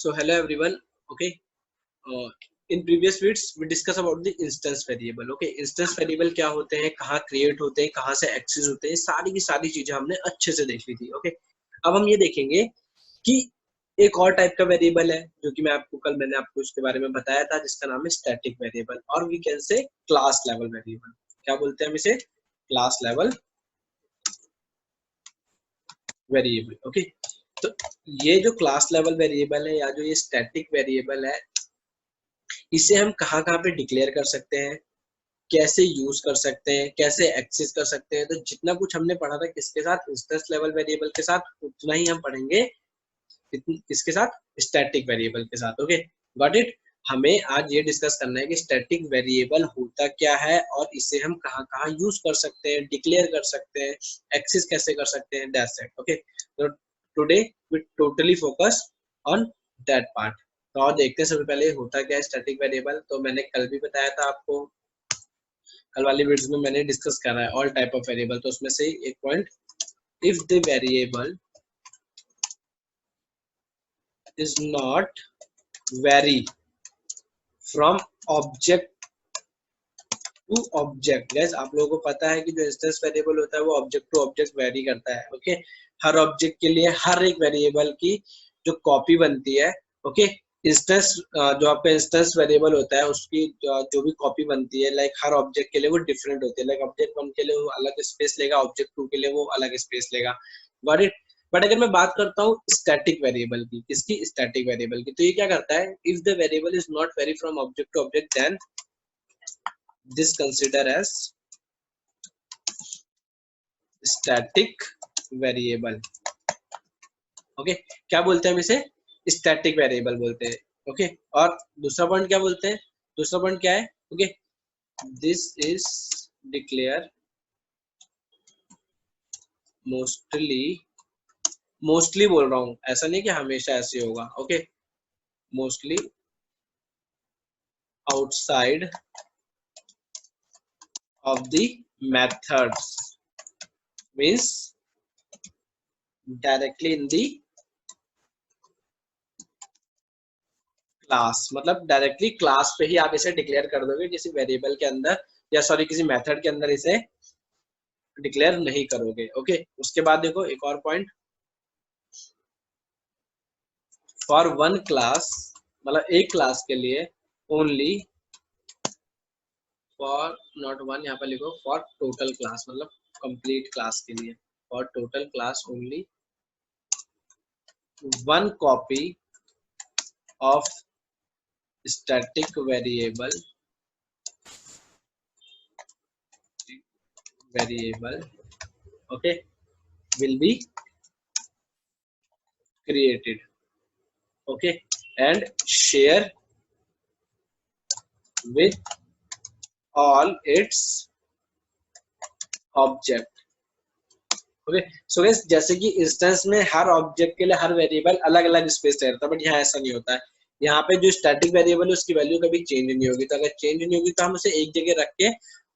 So hello everyone. Okay. In previous weeks we discuss about the instance variable. Okay, instance variable क्या होते हैं, कहाँ create होते हैं, कहाँ से एक्सेस होते हैं, सारी की सारी चीजें हमने अच्छे से देख ली थी. ओके, अब हम ये देखेंगे कि एक और टाइप का वेरिएबल है जो कि मैंने आपको उसके बारे में बताया था, जिसका नाम है स्टैटिक वेरिएबल और we can say class level variable. क्या बोलते हैं हम इसे? Class level variable. ओके, तो ये जो क्लास लेवल वेरिएबल है या जो ये स्टैटिक वेरिएबल है, इसे हम कहाँ कहाँ पे डिक्लेयर कर सकते हैं, कैसे यूज कर सकते हैं, कैसे एक्सेस कर सकते हैं. तो जितना कुछ हमने पढ़ा था किसके साथ, इंस्टेंस लेवल वेरिएबल के साथ, उतना ही हम पढ़ेंगे किसके साथ, स्टैटिक वेरिएबल के साथ. Okay, got it. हमें आज ये डिस्कस करना है कि स्टैटिक वेरिएबल होता क्या है और इसे हम कहाँ कहाँ यूज कर सकते हैं, डिक्लेयर कर सकते हैं, एक्सेस कैसे कर सकते हैं. That's it. ओके, तो today we totally focus on that part. तो और देखते हैं सबसे पहले होता क्या है स्टैटिक वेरिएबल. तो मैंने कल भी बताया था आपको, कल वाली वीडियोस में मैंने डिस्कस करा है ऑल टाइप ऑफ वेरिएबल. तो उसमें से एक point, if the variable is not vary from object to object. Guess आप लोगों को पता है कि जो इंस्टेंस वेरिएबल होता है वो ऑब्जेक्ट टू ऑब्जेक्ट वेरी करता है. ओके, हर ऑब्जेक्ट के लिए हर एक वेरिएबल की जो कॉपी बनती है. ओके, इंस्टेंस जो आपका इंस्टेंस वेरिएबल होता है उसकी जो भी कॉपी बनती है, लाइक हर ऑब्जेक्ट के लिए वो डिफरेंट होती है. लाइक ऑब्जेक्ट 1 के लिए वो अलग स्पेस लेगा, ऑब्जेक्ट 2 के लिए वो अलग स्पेस लेगा. Got it. बट अगर मैं बात करता हूँ स्टैटिक वेरिएबल की, किसकी? स्टैटिक वेरिएबल की. तो ये क्या करता है, if the variable is not vary from object to object then this consider as static variable. Okay, क्या बोलते हैं हम इसे? स्टैटिक वेरिएबल बोलते हैं. ओके, और दूसरा पॉइंट क्या बोलते हैं? दूसरा पॉइंट क्या है? Okay, this is declare mostly बोल रहा हूं, ऐसा नहीं कि हमेशा ऐसे होगा. Okay, mostly outside of the methods means directly in the class. मतलब डायरेक्टली क्लास पे ही आप इसे डिक्लेयर कर दोगे, किसी वेरिएबल के अंदर या सॉरी किसी मेथड के अंदर इसे डिक्लेयर नहीं करोगे. ओके, उसके बाद देखो एक और पॉइंट, फॉर वन क्लास, मतलब एक क्लास के लिए, ओनली फॉर नॉट वन, यहाँ पर लिखो फॉर टोटल क्लास, मतलब कंप्लीट क्लास के लिए, for total class only one copy of static variable okay will be created. Okay, and share with all its object. Okay, so guys जैसे कि instance में हर object के लिए हर वेरिएबल अलग अलग स्पेस रहता है, बट यहाँ ऐसा नहीं होता है. यहाँ पे जो स्टैटिक वेरिएबल है उसकी वैल्यू कभी चेंज नहीं होगी. तो अगर चेंज नहीं होगी तो हम उसे एक जगह रख के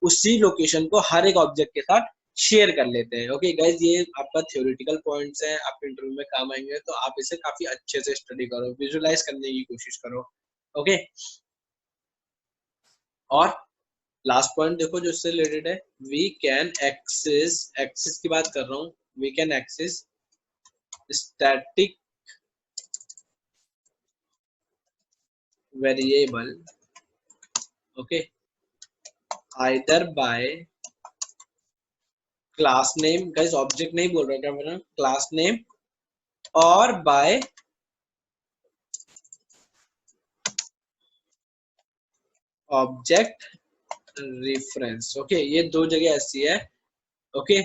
उसी लोकेशन को हर एक ऑब्जेक्ट के साथ शेयर कर लेते हैं. ओके गाइस, ये आपका थ्योरेटिकल पॉइंट्स है, आपके इंटरव्यू में काम आएंगे, तो आप इसे काफी अच्छे से स्टडी करो, विजुअलाइज करने की कोशिश करो. ओके, और लास्ट पॉइंट देखो जो इससे रिलेटेड है, वी कैन एक्सेस की बात कर रहा हूँ, we can access static variable. Okay, either by class name, guys object नहीं बोल रहा, क्या बोल रहा हूँ, क्लास नेम, और by ऑब्जेक्ट रेफरेंस. ओके, ये दो जगह ऐसी है ओके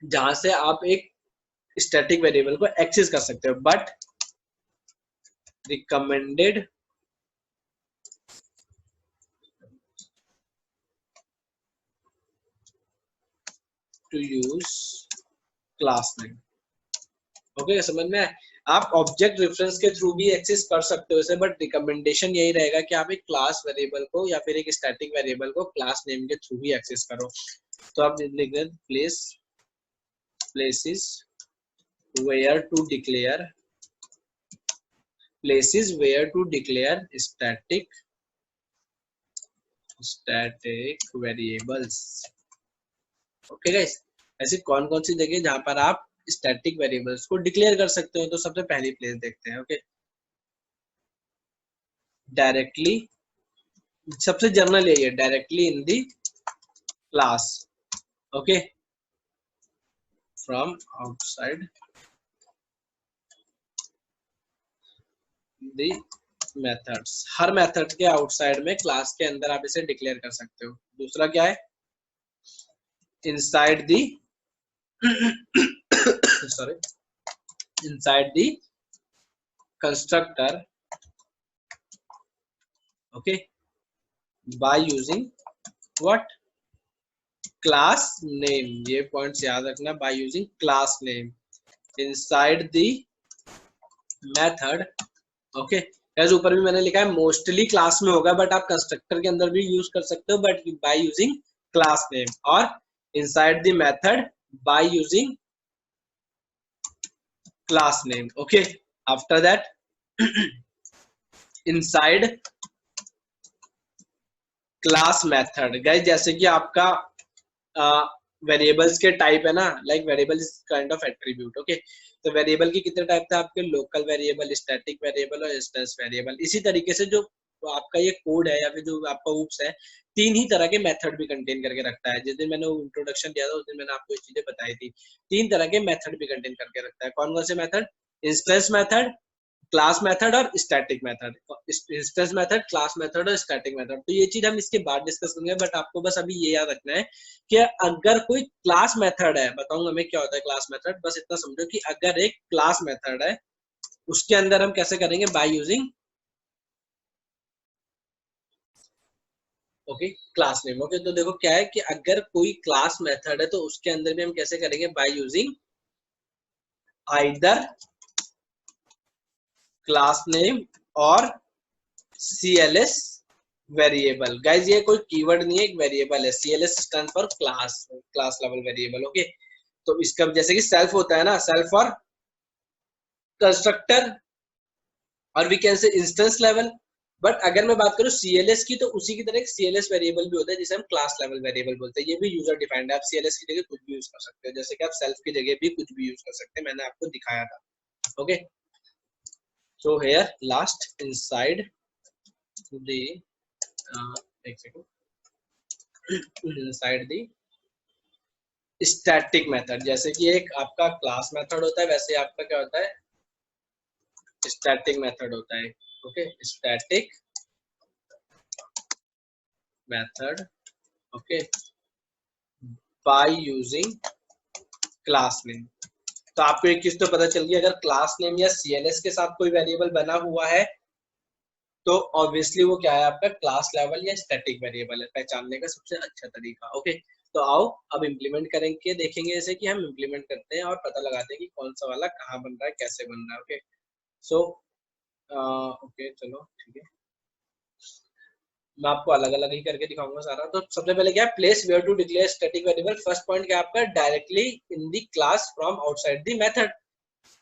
जहां से आप एक स्टैटिक वेरिएबल को एक्सेस कर सकते हो, but recommended to use class name. Okay, समझ में? आप ऑब्जेक्ट रेफरेंस के थ्रू भी एक्सेस कर सकते हो इसे, बट रिकमेंडेशन यही रहेगा कि आप एक क्लास वेरिएबल को या फिर एक स्टैटिक वेरिएबल को क्लास नेम के थ्रू ही एक्सेस करो. तो आप लिख दें places where to declare places where to declare static variables. Okay guys, ऐसी कौन कौन सी जगह जहां पर आप स्टैटिक वेरिएबल्स को डिक्लेयर कर सकते हो? तो सबसे पहली प्लेस देखते हैं। ओके, डायरेक्टली, सबसे जनरल यही है, directly in the class. Okay, from outside the methods, her method के आउटसाइड में क्लास के अंदर आप इसे डिक्लेयर कर सकते हो। दूसरा क्या है? Inside the sorry, inside the constructor, okay, by using what? Class name. ये पॉइंट्स याद रखना, by using class name inside the method. okay, जैसे ऊपर भी मैंने लिखा है मोस्टली क्लास में होगा, बट आप कंस्ट्रक्टर के अंदर भी यूज कर सकते हो, but by using class name, और inside the method by using class name. okay, after that inside class method. Guys जैसे कि आपका वेरिएबल्स के टाइप है ना, like variable is kind of attribute. Okay, तो वेरिएबल के कितने टाइप थे आपके? लोकल वेरिएबल, स्टैटिक वेरिएबल और इंस्टेंस वेरिएबल। इसी तरीके से जो आपका ये कोड है या फिर जो आपका ऊप्स है, तीन ही तरह के मेथड भी कंटेन करके रखता है। जिस दिन मैंने इंट्रोडक्शन दिया था उस दिन मैंने आपको ये चीजें बताई थी। तीन तरह के मेथड भी कंटेन करके रखता है। कौन कौन से method? Instance method, class method और static method. Instance method, class method और स्टैटिक मेथड। तो ये चीज हम इसके बाद डिस्कस करेंगे, बट आपको बस अभी ये याद रखना है कि अगर कोई क्लास मेथड है, बताऊंगा मैं क्या होता है क्लास मेथड। बस इतना समझो कि अगर एक क्लास मेथड है, उसके अंदर हम कैसे करेंगे? By using okay class name. Okay, तो देखो क्या है कि अगर कोई क्लास मेथड है तो उसके अंदर भी हम कैसे करेंगे? By using either class name और CLS वेरिएबल। गाइज ये कोई कीवर्ड नहीं है, एक वेरिएबल है। CLS stand for class level variable. Okay, तो इसका जैसे कि सेल्फ होता है ना, सेल्फ फॉर कंस्ट्रक्टर, और we can say instance level. But अगर मैं बात करूं CLS की, तो उसी की तरह एक CLS वेरिएबल भी होता है जिसे हम क्लास लेवल वेरिएबल बोलते हैं। ये भी यूजर डिफाइंड है। आप CLS की जगह कुछ भी यूज कर सकते हो, जैसे कि आप सेल्फ की जगह भी कुछ भी यूज कर सकते हैं, मैंने आपको दिखाया था। Okay, so here last inside the एक second, inside the static method, जैसे कि एक आपका क्लास मेथड होता है, वैसे आपका क्या होता है? स्टैटिक मेथड होता है। Okay, static method. Okay, bye using class name. तो आपको एक चीज तो पता चल गई, अगर क्लास नेम या CLS के साथ कोई वेरिएबल बना हुआ है तो ऑब्वियसली वो क्या है? आपका क्लास लेवल या स्टैटिक वेरिएबल है। पहचानने का सबसे अच्छा तरीका। ओके, तो आओ अब इम्प्लीमेंट करेंगे, देखेंगे जैसे कि हम इम्प्लीमेंट करते हैं और पता लगाते हैं कि कौन सा वाला कहाँ बन रहा है, कैसे बन रहा है। ओके, सो ओके चलो ठीक है, मैं आपको अलग अलग ही करके दिखाऊंगा सारा। तो सबसे पहले क्या है? Place where to declare static variable. First point क्या आपका? Directly in the class from outside the method.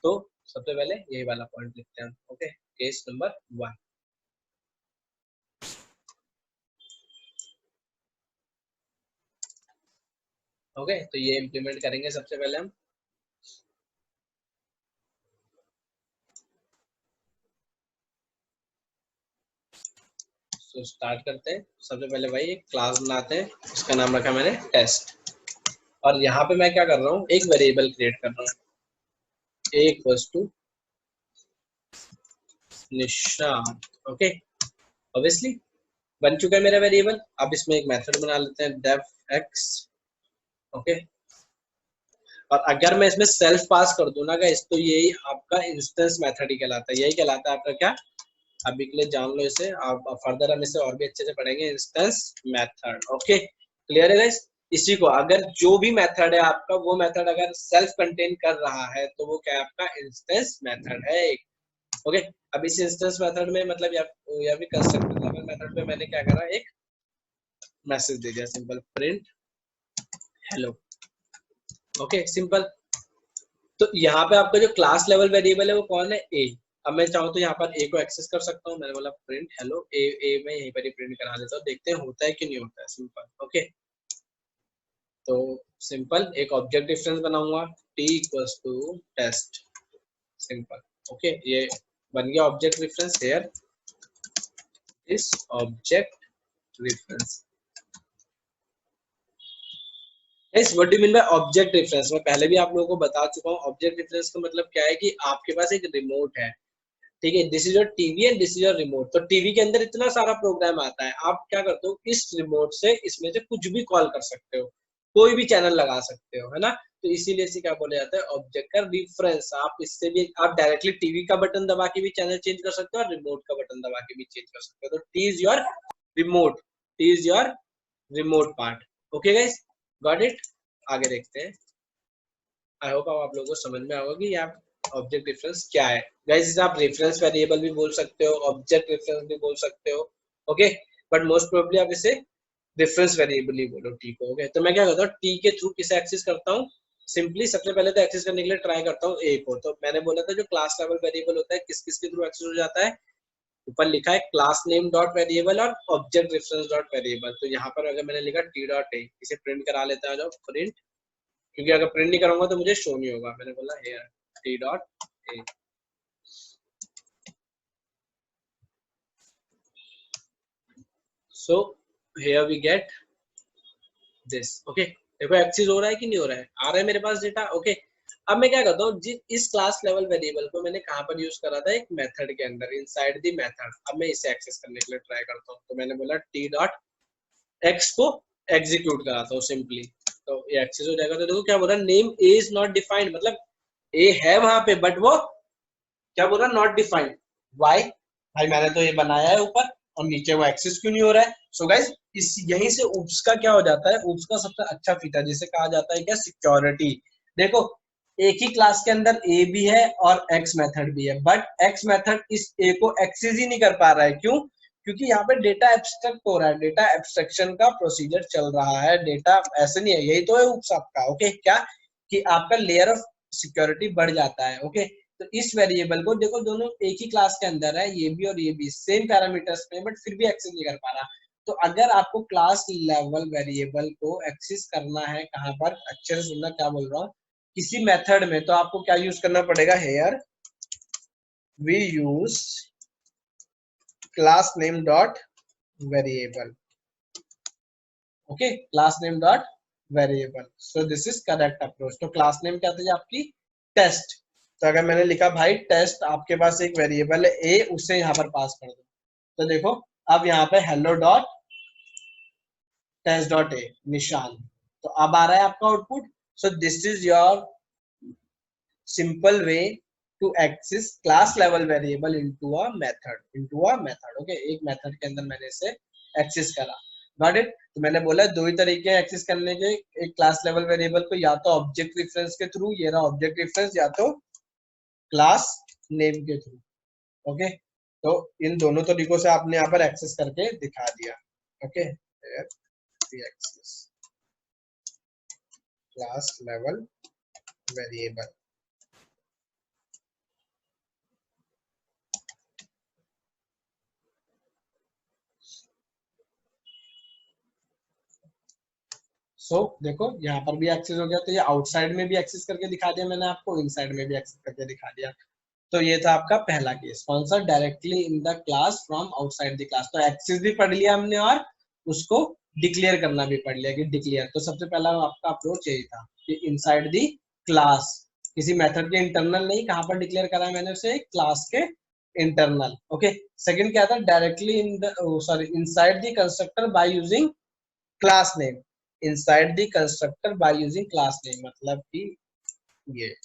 तो सबसे पहले यही वाला पॉइंट लिखते हैं। Okay, case number 1। ओके, तो ये इम्प्लीमेंट करेंगे सबसे पहले हम। तो स्टार्ट करते हैं। सबसे पहले भाई एक क्लास बनाते हैं, इसका नाम रखा मैंने टेस्ट, और यहाँ पे मैं क्या कर रहा हूँ? एक वेरिएबल क्रिएट कर रहा हूँ, एक वस्तु निशान। ओके, ऑब्वियसली बन चुका है मेरा वेरिएबल। अब इसमें एक मेथड बना लेते हैं, डेफ एक्स। ओके, और अगर मैं इसमें सेल्फ पास कर दूं ना गाइस, तो यही आपका इंस्टेंस मेथड ही कहलाता है। यही कहलाता है आपका क्या? अभी के लिए जान लो इसे, आप फर्दर हम इसे और भी अच्छे से पढ़ेंगे। Instance method. ओके, क्लियर है गाइस? इसी को अगर जो भी मेथड है आपका, वो मेथड अगर सेल्फ कंटेन कर रहा है तो वो क्या है? आपका इंस्टेंस मेथड है। ओके, अब इस इंस्टेंस मेथड में मतलब या भी कंस्ट्रक्टर लेवल मेथड पे मैंने क्या करा? एक मैसेज दे दिया, simple print hello. Okay, simple. तो यहाँ पे आपका जो क्लास लेवल वेरिएबल है वो कौन है? ए। अब मैं चाहूँ तो यहाँ पर ए को एक्सेस कर सकता हूँ, मैंने बोला प्रिंट हेलो ए, ए में यहीं पर ही प्रिंट करा देता हूँ, देखते हैं होता है कि नहीं होता है, सिंपल। ओके, तो सिंपल एक ऑब्जेक्ट डिफरेंस बनाऊंगा, T equals to test, simple. Okay, ये बन गया object difference. Here is object difference is what do mean by object difference, मैं पहले भी आप लोगों को बता चुका हूँ। ऑब्जेक्ट डिफरेंस का मतलब क्या है कि आपके पास एक रिमोट है, ठीक है, this is your TV and this is your remote. तो टीवी के अंदर इतना सारा प्रोग्राम आता है, आप क्या करते हो, इस रिमोट से इसमें से कुछ भी कॉल कर सकते हो, कोई भी चैनल लगा सकते हो, है ना। तो इसीलिए इसे क्या बोला जाता है, ऑब्जेक्ट का डिफरेंस। आप इससे भी आप डायरेक्टली टीवी का बटन दबा के भी चैनल चेंज कर सकते हो और रिमोट का बटन दबा के भी चेंज कर सकते हो। तो T is your remote, T is your remote part. Okay guys, got it. आगे देखते हैं। आई होप आप लोगों को समझ में आएगा कि आप ऑब्जेक्ट डिफरेंस क्या है। गाइस इसे आप रेफरेंस वेरिएबल भी बोल सकते हो, ऑब्जेक्ट डिफरेंस भी बोल सकते हो। ओके, बट मोस्ट प्रोबेबली आप इसे रेफरेंस वेरिएबल ही बोलो टी को। ओके, तो मैं क्या करता हूँ, टी के थ्रू किसे एक्सेस करता हूँ, सिंपली सबसे पहले तो एक्सेस करने के लिए ट्राई करता हूँ ए को। तो मैंने बोला था जो क्लास लेवल वेरिएबल होता है किस किस के थ्रू एक्सेस हो जाता है, ऊपर लिखा है क्लास नेम डॉट वेरिएबल और ऑब्जेक्ट रेफरेंस डॉट वेरिएबल। तो यहाँ पर अगर मैंने लिखा टी डॉट ए, इसे प्रिंट करा लेता है, प्रिंट, क्योंकि अगर प्रिंट नहीं करूंगा तो मुझे शो नहीं होगा। मैंने बोला here T dot A, so here we get this. Okay, देखो एक्सेस हो रहा है कि नहीं हो रहा है, आ रहा है मेरे पास डेटा। ओके, अब मैं क्या करता हूँ, इस क्लास लेवल वेरिएबल को मैंने कहाँ पर यूज करा था, एक मेथड के अंदर, इनसाइड द मेथड। अब मैं इसे एक्सेस करने के लिए ट्राई करता हूँ, तो मैंने बोला टी डॉट एक्स को एग्जीक्यूट कराता हूँ सिंपली, तो ये एक्सेस हो जाएगा। तो देखो क्या बोल रहा है, नेम इज नॉट डिफाइंड, मतलब ए है वहां पे बट वो क्या बोल रहा है, नॉट डिफाइंड। वाई, भाई मैंने तो ये बनाया है ऊपर और नीचे वो एक्सेस क्यों नहीं हो रहा है। सो गाइस इस यहीं से ऊप्स का क्या हो जाता है, ऊप्स का सबसे अच्छा फीचर जिसे कहा जाता है क्या, सिक्योरिटी। देखो एक ही क्लास के अंदर ए भी है और एक्स मेथड भी है, बट एक्स मेथड इस ए को एक्सेस ही नहीं कर पा रहा है। क्यों? क्योंकि यहाँ पे डेटा एब्स्ट्रैक्ट हो रहा है, डेटा एब्स्ट्रैक्शन का प्रोसीजर चल रहा है। डेटा ऐसे नहीं है, यही तो है ऊप्स आपका। ओके, क्या कि आपका लेयर ऑफ सिक्योरिटी बढ़ जाता है। ओके, तो इस वेरिएबल को देखो, दोनों एक ही क्लास के अंदर है, ये भी और ये भी सेम पैरामीटर्स पे, बट फिर भी एक्सेस नहीं कर पा रहा। तो अगर आपको क्लास लेवल वेरिएबल को एक्सेस करना है, कहां पर, अच्छे से सुनना क्या बोल रहा हूँ, किसी मेथड में, तो आपको क्या यूज करना पड़ेगा, here we use class name dot variable. Okay, class name dot variable, so this is correct approach. तो क्लास नेम क्या थी आपकी, टेस्ट। तो अगर मैंने लिखा भाई टेस्ट, आपके पास एक वेरिएबल है ए, उसे यहाँ पर पास कर दो, तो देखो अब यहाँ पे hello dot test dot A निशान, तो अब आ रहा है आपका output. So this is your simple way to access class level variable into a method. Okay, एक मेथड के अंदर मैंने इसे एक्सेस करा, गॉट इट। तो मैंने बोला दो ही तरीके हैं एक्सेस करने के, एक क्लास लेवल वेरिएबल को या तो ऑब्जेक्ट रेफरेंस के थ्रू, ये रहा ऑब्जेक्ट रेफरेंस, या तो क्लास नेम के थ्रू। ओके, तो इन दोनों तरीकों से आपने यहाँ पर एक्सेस करके दिखा दिया। Okay, access class level variable. So देखो यहाँ पर भी एक्सेस हो गया, तो ये आउटसाइड में भी एक्सेस करके दिखा दिया मैंने आपको, इनसाइड में भी एक्सेस करके दिखा दिया। तो ये था आपका पहला केस, कौन सा, directly in the class from outside the class. तो एक्सेस भी पढ़ लिया हमने और उसको डिक्लेयर करना भी पढ़ लिया कि डिक्लेयर। तो सबसे पहला आपका अप्रोच यही था कि इनसाइड द क्लास, किसी मेथड के इंटरनल नहीं, कहां पर डिक्लेयर करा है मैंने उसे, क्लास के इंटरनल। ओके, सेकंड क्या था, directly in the sorry inside the constructor bye using class name, inside the constructor bye using class name, मतलब कि ये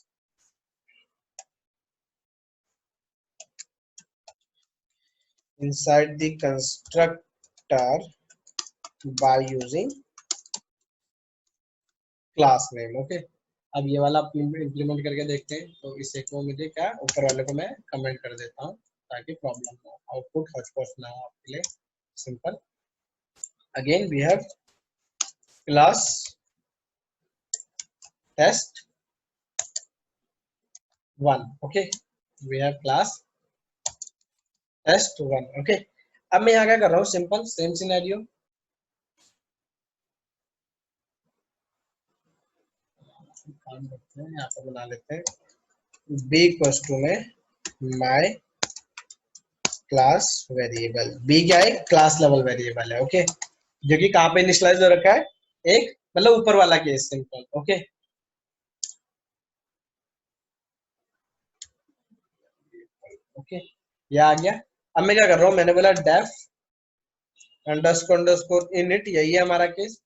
inside the constructor by using class name। Okay, अब ये वाला इम्प्लीमेंट करके देखते हैं। तो इसे को मुझे क्या, ऊपर वाले को मैं कमेंट कर देता हूँ ताकि प्रॉब्लम हो, आउटपुट हॉचपॉच ना हो आपके लिए। Simple, again we have class test 1। Okay, we have class test1। ओके, अब मैं यहाँ क्या कर रहा हूँ, सिंपल सेम सिनेरियो, काम करते हैं, यहाँ पर बना लेते हैं b इक्वल्स टू में माई क्लास वेरिएबल। b क्या है, क्लास लेवल वेरिएबल है। ओके, जो कि कहाँ पे इनिशियलाइज हो रखा है, एक मतलब ऊपर वाला केस, सिंपल। ओके, ओके, ये आ गया। अब मैं क्या कर रहा हूँ, मैंने बोला डेफ अंडरस्कोर इनिट, यही है हमारा केस,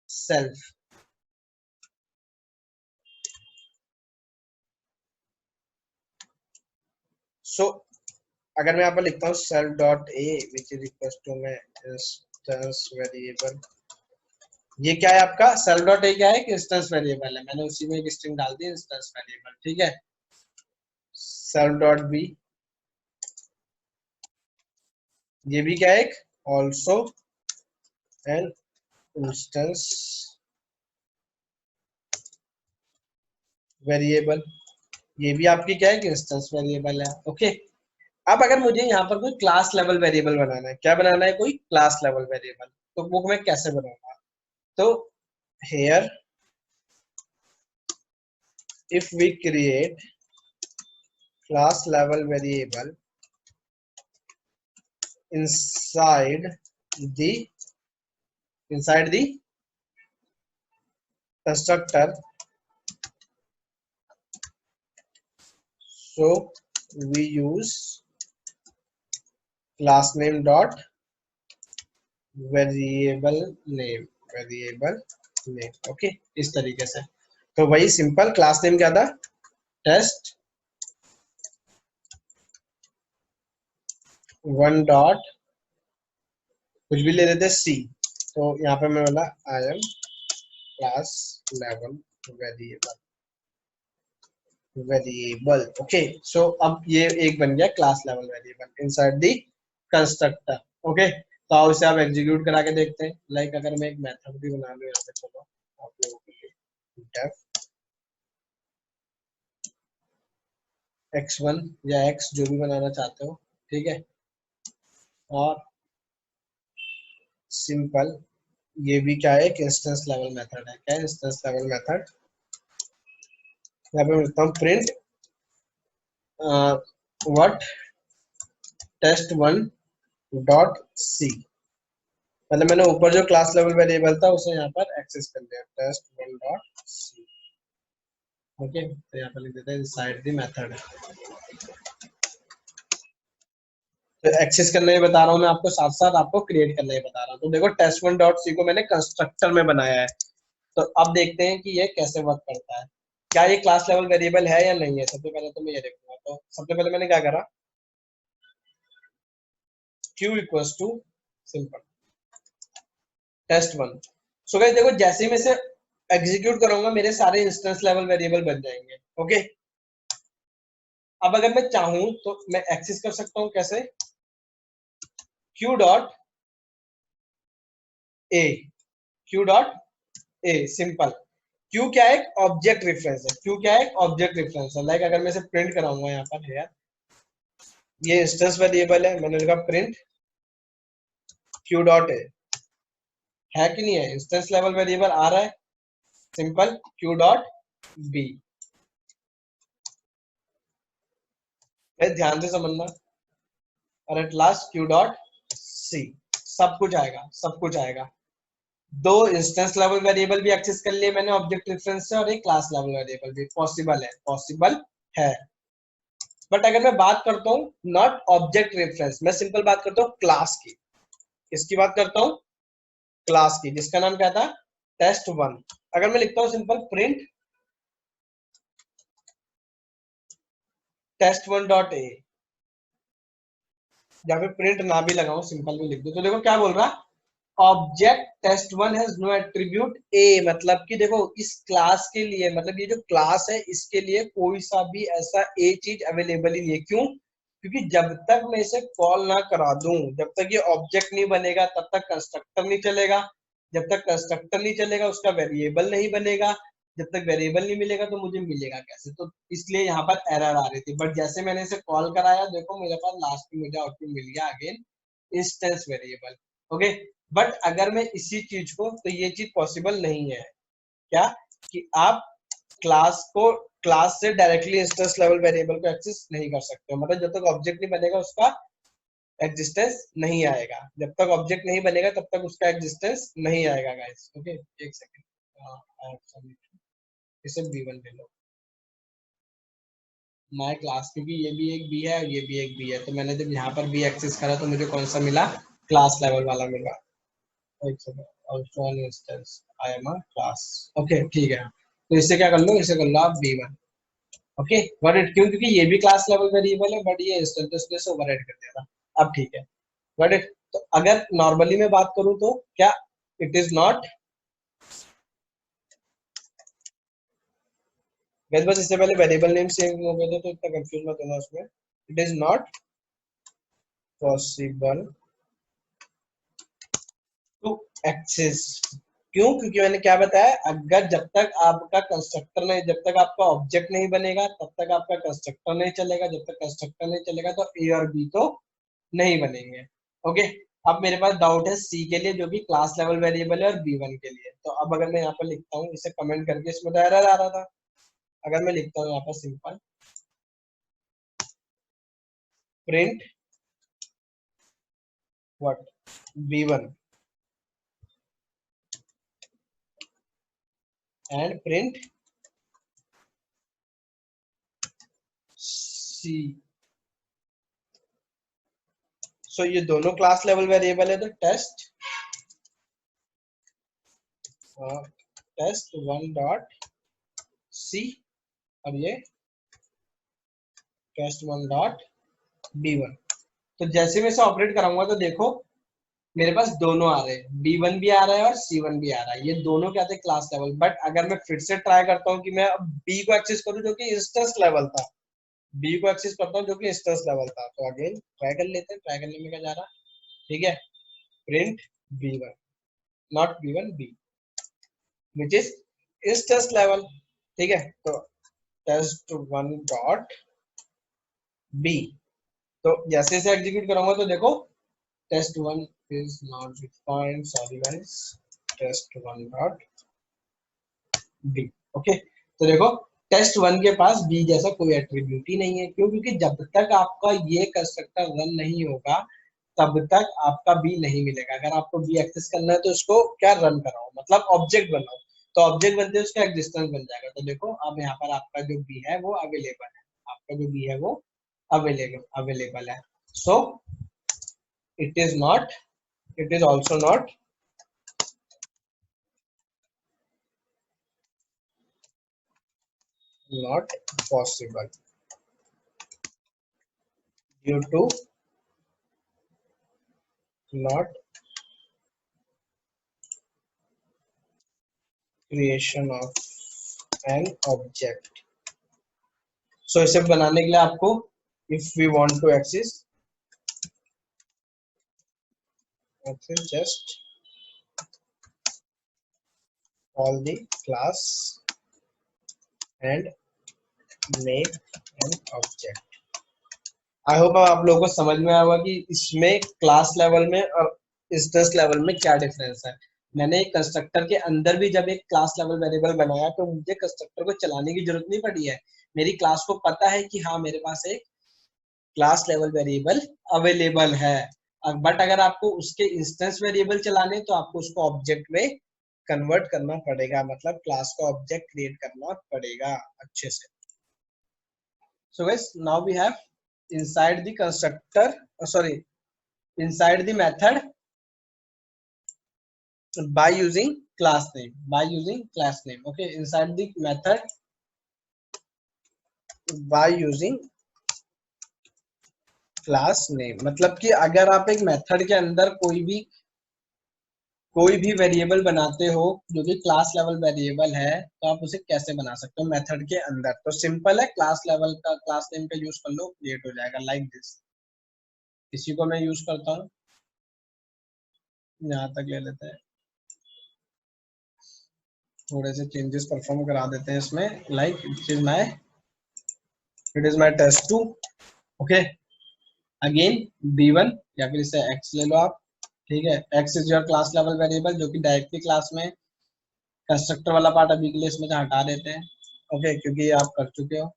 सेल्फ। सो अगर मैं यहाँ पर लिखता हूँ self dot A which is equal to में इंस्टेंस वेरिएबल, ये क्या है आपका, सेल्फ डॉट ए क्या है, इंस्टेंस वेरिएबल है, मैंने उसी में एक स्ट्रिंग डाल दी इंस्टेंस वेरिएबल। ठीक है, सेल्फ डॉट बी, ये भी क्या है, एक ऑल्सो एन इंस्टेंस वेरिएबल, ये भी आपकी क्या है कि इंस्टेंस वेरिएबल है। ओके, अब अगर मुझे यहाँ पर कोई क्लास लेवल वेरिएबल बनाना है, क्या बनाना है, कोई क्लास लेवल वेरिएबल, तो वो मैं कैसे बनाऊंगा, तो here if we create class level variable inside the constructor, so we use class name dot variable name। Okay, इस तरीके से। तो वही सिंपल क्लास नेम क्या था, टेस्ट वन डॉट कुछ भी ले लेते सी, तो यहाँ पे मैं बोला I am class level variable. Okay, so अब ये एक बन गया class level variable inside the constructor. Okay, तो आओ इसे आप एग्जीक्यूट करा के देखते हैं। लाइक अगर मैं एक मेथड भी बना लूं यहाँ पे, चलो आप लोगों के लिए डेफ x1 या x जो भी बनाना चाहते हो, ठीक है, और सिंपल ये भी क्या है, एक इंस्टेंस लेवल मेथड है। क्या है, इंस्टेंस लेवल मेथड। यहाँ पे मिलता हूँ print what test1 dot C, मतलब मैंने ऊपर जो क्लास लेवल वेरिएबल था उसे यहाँ पर एक्सेस कर लिया, test1 डॉट सी। ओके, तो यहाँ पर लिख देते हैं इनसाइड द मेथड। तो एक्सेस करने ही बता रहा हूँ मैं आपको, साथ साथ आपको क्रिएट करने ही बता रहा हूँ। तो देखो test1 डॉट सी को मैंने कंस्ट्रक्टर में बनाया है। तो अब देखते हैं कि ये कैसे वर्क करता है, क्या ये क्लास लेवल वेरिएबल है या नहीं है। सबसे पहले तो मैं ये देखूंगा, तो सबसे पहले मैंने क्या करा, q equals to simple test1। So guys देखो, जैसे ही मैं इसे एग्जीक्यूट करूंगा मेरे सारे इंस्टेंस लेवल वेरिएबल बन जाएंगे। ओके, अब अगर मैं चाहूं तो मैं एक्सेस कर सकता हूं, कैसे, q dot A, q dot a simple. q क्या है, ऑब्जेक्ट रेफरेंस है, q क्या है, ऑब्जेक्ट रेफरेंस है। लाइक अगर मैं इसे प्रिंट कराऊंगा यहाँ पर है, ये इंस्टेंस वेरिएबल है, मैंने लिखा प्रिंट q डॉट ए, है कि नहीं है, इंस्टेंस लेवल वेरिएबल आ रहा है, सिंपल q डॉट बी। ध्यान से समझना, और at last q dot C, सब कुछ आएगा, सब कुछ आएगा। दो इंस्टेंस लेवल वेरिएबल भी एक्सेस कर लिए मैंने ऑब्जेक्ट रेफरेंस से, और एक क्लास लेवल वेरिएबल भी पॉसिबल है, पॉसिबल है। बट अगर मैं बात करता हूँ नॉट ऑब्जेक्ट रेफरेंस, मैं सिंपल बात करता हूँ क्लास की। किसकी बात करता हूँ, क्लास की, जिसका नाम क्या था, test1। अगर मैं लिखता हूँ simple print test1 dot A, या फिर प्रिंट ना भी लगाऊं, सिंपल भी लिख दो, तो देखो क्या बोल रहा, object test1 has no attribute A, मतलब कि देखो इस क्लास के लिए, मतलब ये जो क्लास है इसके लिए कोई सा भी ऐसा ए चीज अवेलेबल ही नहीं है। क्यों, क्योंकि जब तक मैं इसे कॉल ना करा दूं, जब तक ये ऑब्जेक्ट नहीं बनेगा तब तक कंस्ट्रक्टर नहीं चलेगा, जब तक कंस्ट्रक्टर नहीं चलेगा उसका वेरिएबल नहीं बनेगा, जब तक वेरिएबल नहीं मिलेगा तो मुझे मिलेगा कैसे, तो इसलिए यहाँ पर एरर आ रही थी। बट जैसे मैंने इसे कॉल कराया, देखो मेरे पास लास्ट में मुझे आउटपुट मिल गया again instance variable. Okay, but अगर मैं इसी चीज को, तो ये चीज पॉसिबल नहीं है क्या कि आप क्लास से डायरेक्टली इंस्टेंस लेवल वेरिएबल को एक्सेस नहीं कर सकते हो। मतलब जब तक ऑब्जेक्ट नहीं बनेगा उसका एग्जिस्टेंस नहीं आएगा, जब तक ऑब्जेक्ट नहीं बनेगा तब तक उसका एग्जिस्टेंस नहीं आएगा गाइस। ओके, एक सेकंड, इसे B1 ले लो माय क्लास, क्योंकि ये भी एक बी है और ये भी एक बी है, तो मैंने जब यहाँ पर बी एक्सेस करा तो मुझे कौन सा मिला, क्लास लेवल वाला मिला। एक second, also an instance I am a class. Okay ठीक है, तो इससे क्या कर लो, इसे कर लो आप B1। ओके, गॉट इट, क्यों, क्योंकि ये भी क्लास लेवल वेरिएबल है बट ये इंस्टेंस, तो इसलिए ओवरराइड कर दिया था। अब ठीक है, गॉट इट। तो अगर नॉर्मली मैं बात करूं तो क्या इट इज नॉट, वैसे बस इससे पहले वेरिएबल नेम सेम हो गए थे तो इतना कंफ्यूज मत होना उसमें। It is not possible to access, क्यों, क्योंकि मैंने क्या बताया, अगर जब तक आपका कंस्ट्रक्टर नहीं, जब तक आपका ऑब्जेक्ट नहीं बनेगा तब तक आपका कंस्ट्रक्टर नहीं चलेगा, जब तक कंस्ट्रक्टर नहीं चलेगा तो ए और बी तो नहीं बनेंगे। ओके, अब मेरे पास डाउट है सी के लिए जो कि क्लास लेवल वेरिएबल है और B1 के लिए। तो अब अगर मैं यहाँ पर लिखता हूँ, इसे कमेंट करके, इसमें तो एरर आ रहा था, अगर मैं लिखता हूँ यहाँ पर simple print what B1 and print C, so ये दोनों क्लास लेवल वेरिएबल है, तो test1 डॉट सी और ये test1 डॉट B1। तो जैसे मैं इसे ऑपरेट कराऊंगा तो देखो मेरे पास दोनों आ रहे हैं, B1 भी आ रहा है और C1 भी आ रहा है, ये दोनों क्या थे, क्लास लेवल। बट अगर मैं फिर से ट्राई करता हूँ कि मैं अब B को एक्सेस करूँ जो कि इंस्टेंस लेवल था, B को एक्सेस करता हूँ जो कि इंस्टेंस लेवल था, तो अगेन ट्राई कर लेते हैं, ट्राई करने में क्या जा रहा है, ठीक है, print B1 not B1 B which is instance level, ठीक है। तो test1 डॉट B, तो जैसे इसे एग्जीक्यूट करूंगा तो देखो test1 is not defined, sorry guys, test1 dot B। Okay, तो देखो test1 के पास B जैसा कोई एट्रीब्यूट ही नहीं है, क्यों, क्योंकि जब तक आपका ये कंस्ट्रक्टर रन नहीं होगा तब तक आपका B नहीं मिलेगा। अगर आपको B एक्सेस करना है तो उसको क्या रन कराओ, मतलब ऑब्जेक्ट बनाओ, तो ऑब्जेक्ट बनते हैं उसका एग्जिस्टेंस बन जाएगा। तो देखो अब यहाँ पर आपका जो B है वो अवेलेबल है, आपका जो B है वो अवेलेबल है। So it is not, it is also not possible due to not creation of an object। so इसे बनाने के लिए आपको if we want to access just all the class and make an object। I hope आप लोगों को समझ में आएगा कि इसमें क्लास लेवल में और इंस्टेंस लेवल में क्या डिफरेंस है। मैंने एक कंस्ट्रक्टर के अंदर भी जब एक क्लास लेवल वेरिएबल बनाया तो मुझे कंस्ट्रक्टर को चलाने की जरूरत नहीं पड़ी है, मेरी क्लास को पता है कि हाँ मेरे पास एक क्लास लेवल वेरिएबल अवेलेबल है। बट अगर आपको उसके इंस्टेंस वेरिएबल चलाने तो आपको उसको ऑब्जेक्ट में कन्वर्ट करना पड़ेगा, मतलब क्लास का ऑब्जेक्ट क्रिएट करना पड़ेगा अच्छे से। So guys, now we have inside the constructor, sorry, inside the method by using class name, okay, inside the method by using class name, मतलब कि अगर आप एक मेथड के अंदर कोई भी वेरिएबल बनाते हो जो कि क्लास लेवल वेरिएबल है तो आप उसे कैसे बना सकते हो मेथड के अंदर, तो सिंपल है, क्लास लेवल का क्लास नेम का यूज कर लो, क्रिएट हो जाएगा लाइक दिस। इसी को मैं यूज करता हूँ, यहाँ तक ले लेते हैं, थोड़े से चेंजेस परफॉर्म करा देते हैं इसमें, like it is my test2। Okay, again b1 या फिर इसे x ले लो आप, ठीक है। x is your class level variable, जो कि डायरेक्टली क्लास में कंस्ट्रक्टर वाला पार्ट अभी के लिए इसमें से हटा देते हैं, ओके, क्योंकि ये आप कर चुके हो।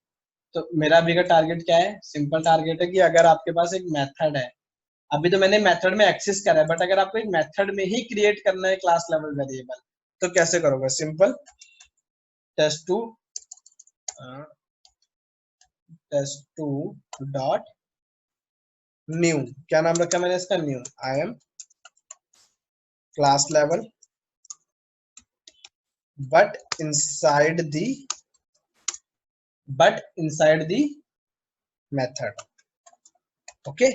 तो मेरा अभी का टारगेट क्या है? सिंपल टारगेट है कि अगर आपके पास एक मेथड है, अभी तो मैंने मेथड में एक्सेस करा है, बट अगर आपको एक मेथड में ही क्रिएट करना है क्लास लेवल वेरिएबल, तो कैसे करोगे? सिंपल test2 डॉट न्यू, क्या नाम रखा मैंने इसका? New. I am class level but inside the method. Okay,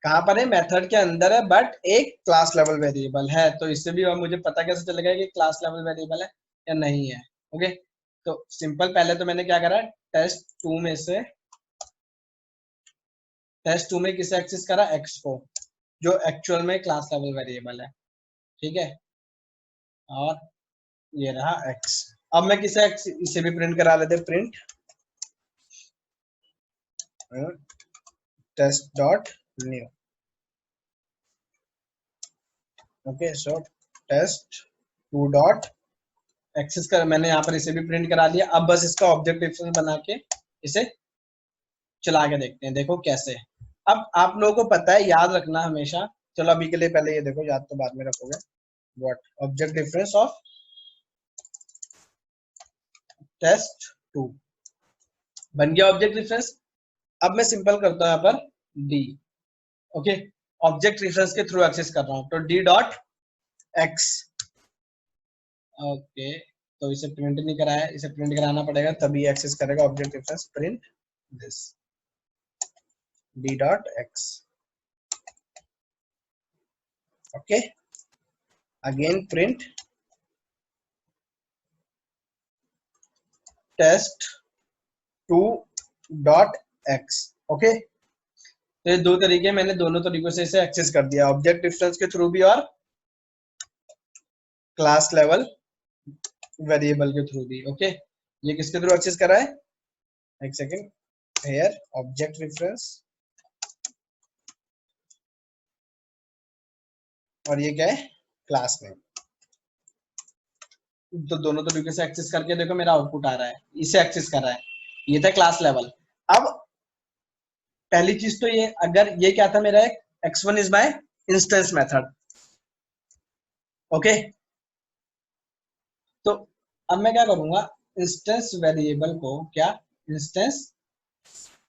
कहां पर है? मेथड के अंदर है, बट एक क्लास लेवल वेरिएबल है। तो इससे भी मुझे पता कैसे चलेगा कि क्लास लेवल वेरिएबल है या नहीं है? ओके, तो सिंपल, पहले तो मैंने क्या करा, test2 में से test2 में किसे एक्सेस करा? x को, जो एक्चुअल में क्लास लेवल वेरिएबल है, ठीक है। और ये रहा x। अब मैं किसे इसे भी प्रिंट करा लेते, print test dot new. Okay, so test2 dot access कर, मैंने यहाँ पर इसे भी प्रिंट करा लिया। अब बस इसका ऑब्जेक्ट डिफरेंस बना के इसे चला के देखते हैं, देखो कैसे। अब आप लोगों को पता है, याद रखना हमेशा। चलो अभी के लिए पहले ये देखो, याद तो बाद में रखोगे। What object difference of test2 बन गया ऑब्जेक्ट डिफरेंस। अब मैं सिंपल करता हूं यहाँ पर d। ओके, ऑब्जेक्ट डिफरेंस के थ्रू एक्सेस कर रहा हूं, तो d डॉट x। ओके, तो इसे प्रिंट नहीं कराया, इसे प्रिंट कराना पड़ेगा, तभी एक्सेस करेगा object difference. Print this d dot x। Okay, again print test2 dot x। Okay, तो ये दो तरीके, मैंने दोनों तरीकों से इसे एक्सेस कर दिया, ऑब्जेक्ट डिफरेंस के थ्रू भी और क्लास लेवल वेरिएबल के थ्रू भी। ओके, ये किसके थ्रू एक्सेस करा है? एक सेकेंड, हेयर ऑब्जेक्ट डिफरेंस, और ये क्या है? Class name. तो दोनों तरीके से एक्सेस करके देखो, मेरा आउटपुट आ रहा है, इसे एक्सेस कर रहा है, ये था क्लास लेवल। अब पहली चीज तो ये, अगर ये क्या था मेरा, एक x1 is my instance method. Okay, तो अब मैं क्या करूंगा, इंस्टेंस वेरिएबल को, क्या इंस्टेंस,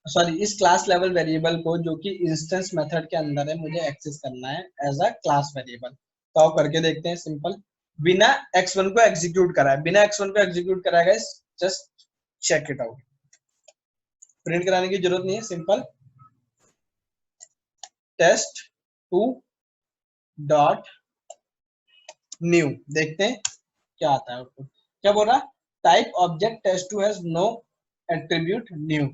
सॉरी, इस क्लास लेवल वेरिएबल को, जो कि इंस्टेंस मेथड के अंदर है, मुझे एक्सेस करना है एज अ क्लास वेरिएबल। तो आओ करके देखते हैं। सिंपल, बिना x1 को एग्जीक्यूट कराए, बिना x1 को एग्जीक्यूट कराएगा, just check it out. Print कराने की जरूरत नहीं है, सिंपल test2 डॉट न्यू, देखते हैं क्या आता है आउटपुट। क्या बोल रहा है? Type object test2 has no attribute new.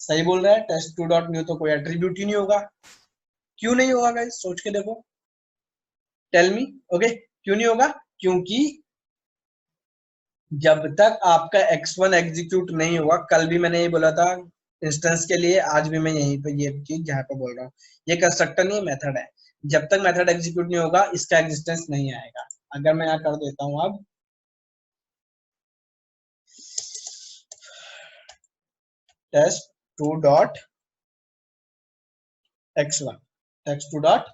सही बोल रहा है, test2 डॉट न्यू तो कोई एट्रीब्यूट ही नहीं होगा। क्यों नहीं होगा गाइस? सोच के देखो, टेल मी। ओके, क्यों नहीं होगा? क्योंकि जब तक आपका x1 एग्जीक्यूट नहीं होगा, कल भी मैंने ये बोला था इंस्टेंस के लिए, आज भी मैं यहीं पे ये चीज यहाँ पे बोल रहा हूँ, ये कंस्ट्रक्टर नहीं, मेथड है। जब तक मेथड एग्जीक्यूट नहीं होगा, इसका एग्जिस्टेंस नहीं आएगा। अगर मैं यहाँ कर देता हूँ अब test2 dot x1, test2 dot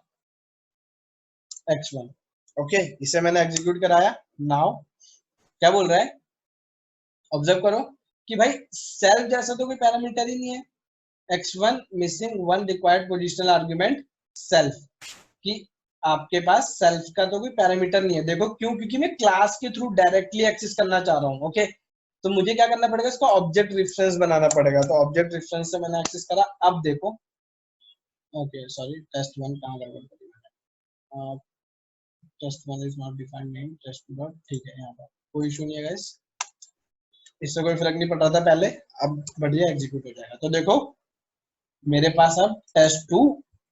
x1, okay, इसे मैंने एग्जीक्यूट कराया। नाउ क्या बोल रहा है? ऑब्जर्व करो कि भाई सेल्फ जैसा तो कोई पैरामीटर ही नहीं है। x1 missing one required positional argument self, कि आपके पास सेल्फ का तो कोई पैरामीटर नहीं है। देखो क्यों? क्योंकि मैं क्लास के थ्रू डायरेक्टली एक्सेस करना चाह रहा हूँ। ओके, तो मुझे क्या करना पड़ेगा? इसका ऑब्जेक्ट रेफरेंस बनाना पड़ेगा। तो ऑब्जेक्ट रेफरेंस से मैंने एक्सेस करा। अब देखो, ओके सॉरी, test1 कहाँ गड़बड़ करी मैंने, test1 is not defined name, test2 dot, ठीक है, यहाँ पर कोई इशू नहीं है गाइस, इससे कोई फर्क नहीं पड़ रहा था पहले, अब बढ़िया एग्जीक्यूट हो जाएगा। तो देखो मेरे पास अब test2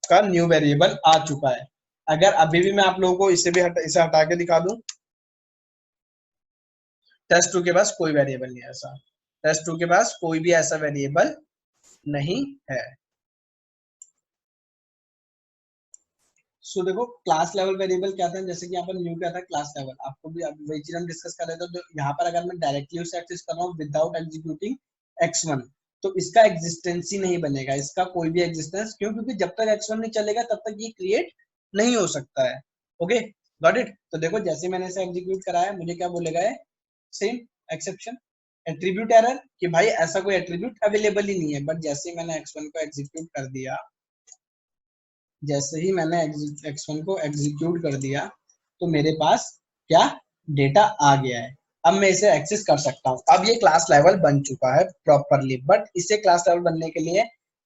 का न्यू वेरिएबल आ चुका है। अगर अभी भी मैं आप लोगों को इसे भी इसे हटा के दिखा दूं, टेस्ट 2 के पास कोई वेरिएबल नहीं है ऐसा, टेस्ट 2 के पास कोई भी ऐसा वेरिएबल नहीं है। सो देखो क्लास लेवल वेरिएबल क्या था, जैसे कि यहाँ पर न्यू क्या था, क्लास लेवल, आपको भी अभी वही चीज हम डिस्कस कर रहे थे। तो यहाँ पर अगर मैं डायरेक्टली उसे एक्सेस कर रहा हूँ विदाउट एग्जीक्यूटिंग x1, तो इसका एग्जिस्टेंस ही नहीं बनेगा, इसका कोई भी एग्जिस्टेंस, क्यों? क्योंकि जब तक x1 नहीं चलेगा तब तक ये क्रिएट नहीं हो सकता है। Okay, got it. तो देखो जैसे मैंने इसे एग्जीक्यूट कराया, मुझे क्या बोलेगा है, सेम एक्सेप्शन एट्रीब्यूट एरर, कि भाई ऐसा कोई एट्रीब्यूट अवेलेबल ही नहीं है। बट जैसे ही मैंने x1 को एग्जीक्यूट कर दिया, जैसे ही मैंने x1 को एग्जीक्यूट कर दिया, तो मेरे पास क्या डेटा आ गया है। अब मैं इसे एक्सेस कर सकता हूँ। अब ये क्लास लेवल बन चुका है प्रॉपरली, बट इसे क्लास लेवल बनने के लिए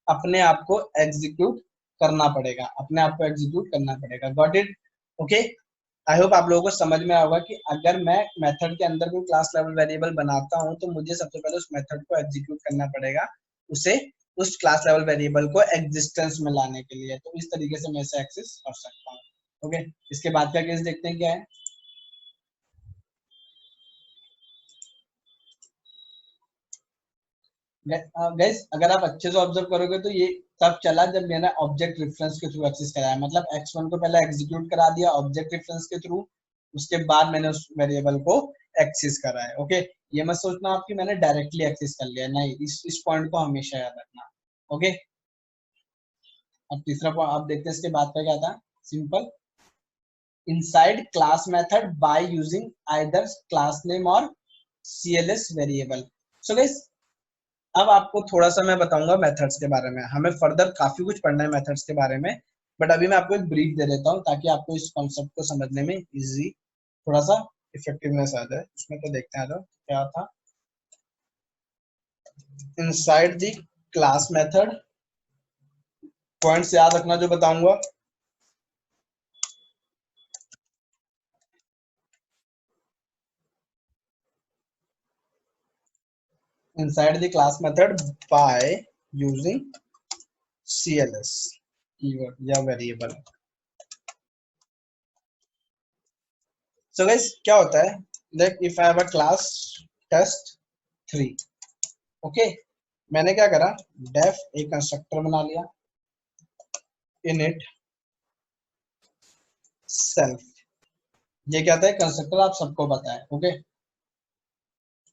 अपने आप को एग्जीक्यूट करना पड़ेगा, अपने आप को एग्जीक्यूट करना पड़ेगा। Got it? Okay, I hope आप लोगों को समझ में आएगा कि अगर मैं मेथड के अंदर कोई क्लास लेवल वेरिएबल बनाता हूँ, तो मुझे सबसे पहले उस मेथड को एग्जीक्यूट करना पड़ेगा, उसे उस क्लास लेवल वेरिएबल को एग्जिस्टेंस में लाने के लिए। तो इस तरीके से मैं इसे एक्सेस कर सकता हूँ। ओके, इसके बाद का केस देखते हैं क्या है। गाइस अगर आप अच्छे से ऑब्जर्व करोगे तो ये तब चला जब मैंने ऑब्जेक्ट रेफरेंस के थ्रू एक्सेस कराया, मतलब x1 को पहले एग्जीक्यूट करा दिया ऑब्जेक्ट रेफरेंस के थ्रू, उसके बाद मैंने उस वेरिएबल को एक्सेस करा है। ओके, ये मत सोचना आपकी मैंने डायरेक्टली एक्सेस कर लिया, नहीं, इस पॉइंट को हमेशा याद रखना। ओके, अब तीसरा पॉइंट आप देखते हैं, इसके बाद का क्या था, simple inside class method by using either class name or cls variable। so guys अब आपको थोड़ा सा मैं बताऊंगा मेथड्स के बारे में, हमें फर्दर काफी कुछ पढ़ना है मेथड्स के बारे में, बट अभी मैं आपको एक ब्रीफ दे देता हूँ ताकि आपको इस कॉन्सेप्ट को समझने में इजी, थोड़ा सा इफेक्टिवनेस आ जाए इसमें। तो देखते हैं तो क्या था, inside the class method, points याद रखना जो बताऊंगा। inside the class method by using cls keyword या वेरिएबल। सो गाइस क्या होता है, like if I have a class test 3, okay, मैंने क्या करा, डेफ एक कंस्ट्रक्टर बना लिया, इनिट सेल्फ, ये क्या था, कंस्ट्रक्टर आप सबको पता है। ओके,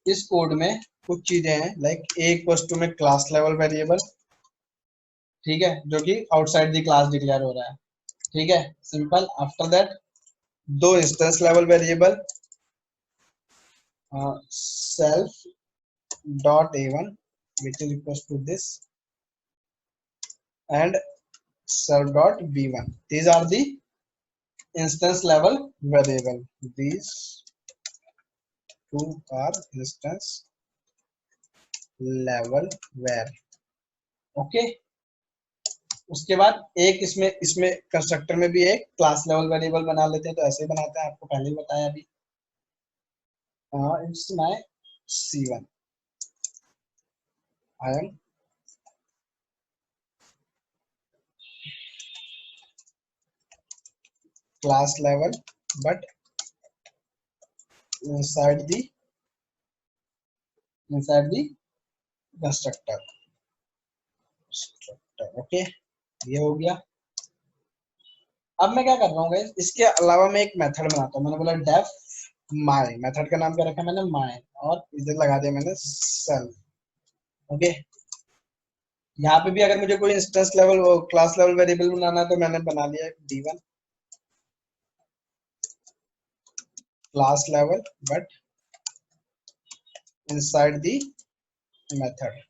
इस कोड में कुछ चीजें हैं, लाइक ए इक्वल्स टू में क्लास लेवल वेरिएबल, ठीक है, जो कि आउटसाइड द क्लास डिक्लेयर हो रहा है, ठीक है, सिंपल। आफ्टर दैट दो instance level variable, self dot a1 which is equals to this and self dot b1, these are the instance level variable, these two are instance level var। Okay, उसके बाद एक इसमें इसमें constructor में भी एक class level variable बना लेते हैं, तो ऐसे ही बनाते हैं, आपको पहले ही बताया अभी। It's my c1, I am class level but inside the constructor। Okay, ये हो गया। अब मैं क्या कर रहा हूँ, इसके अलावा मैं एक मेथड बनाता हूँ, मैंने बोला डेफ माय, मेथड का नाम क्या रखा मैंने, माय, और इधर लगा दिया मैंने सेल्फ। ओके, यहाँ पे भी अगर मुझे कोई instance level class level variable बनाना है तो मैंने बना लिया d1 class level but inside the method.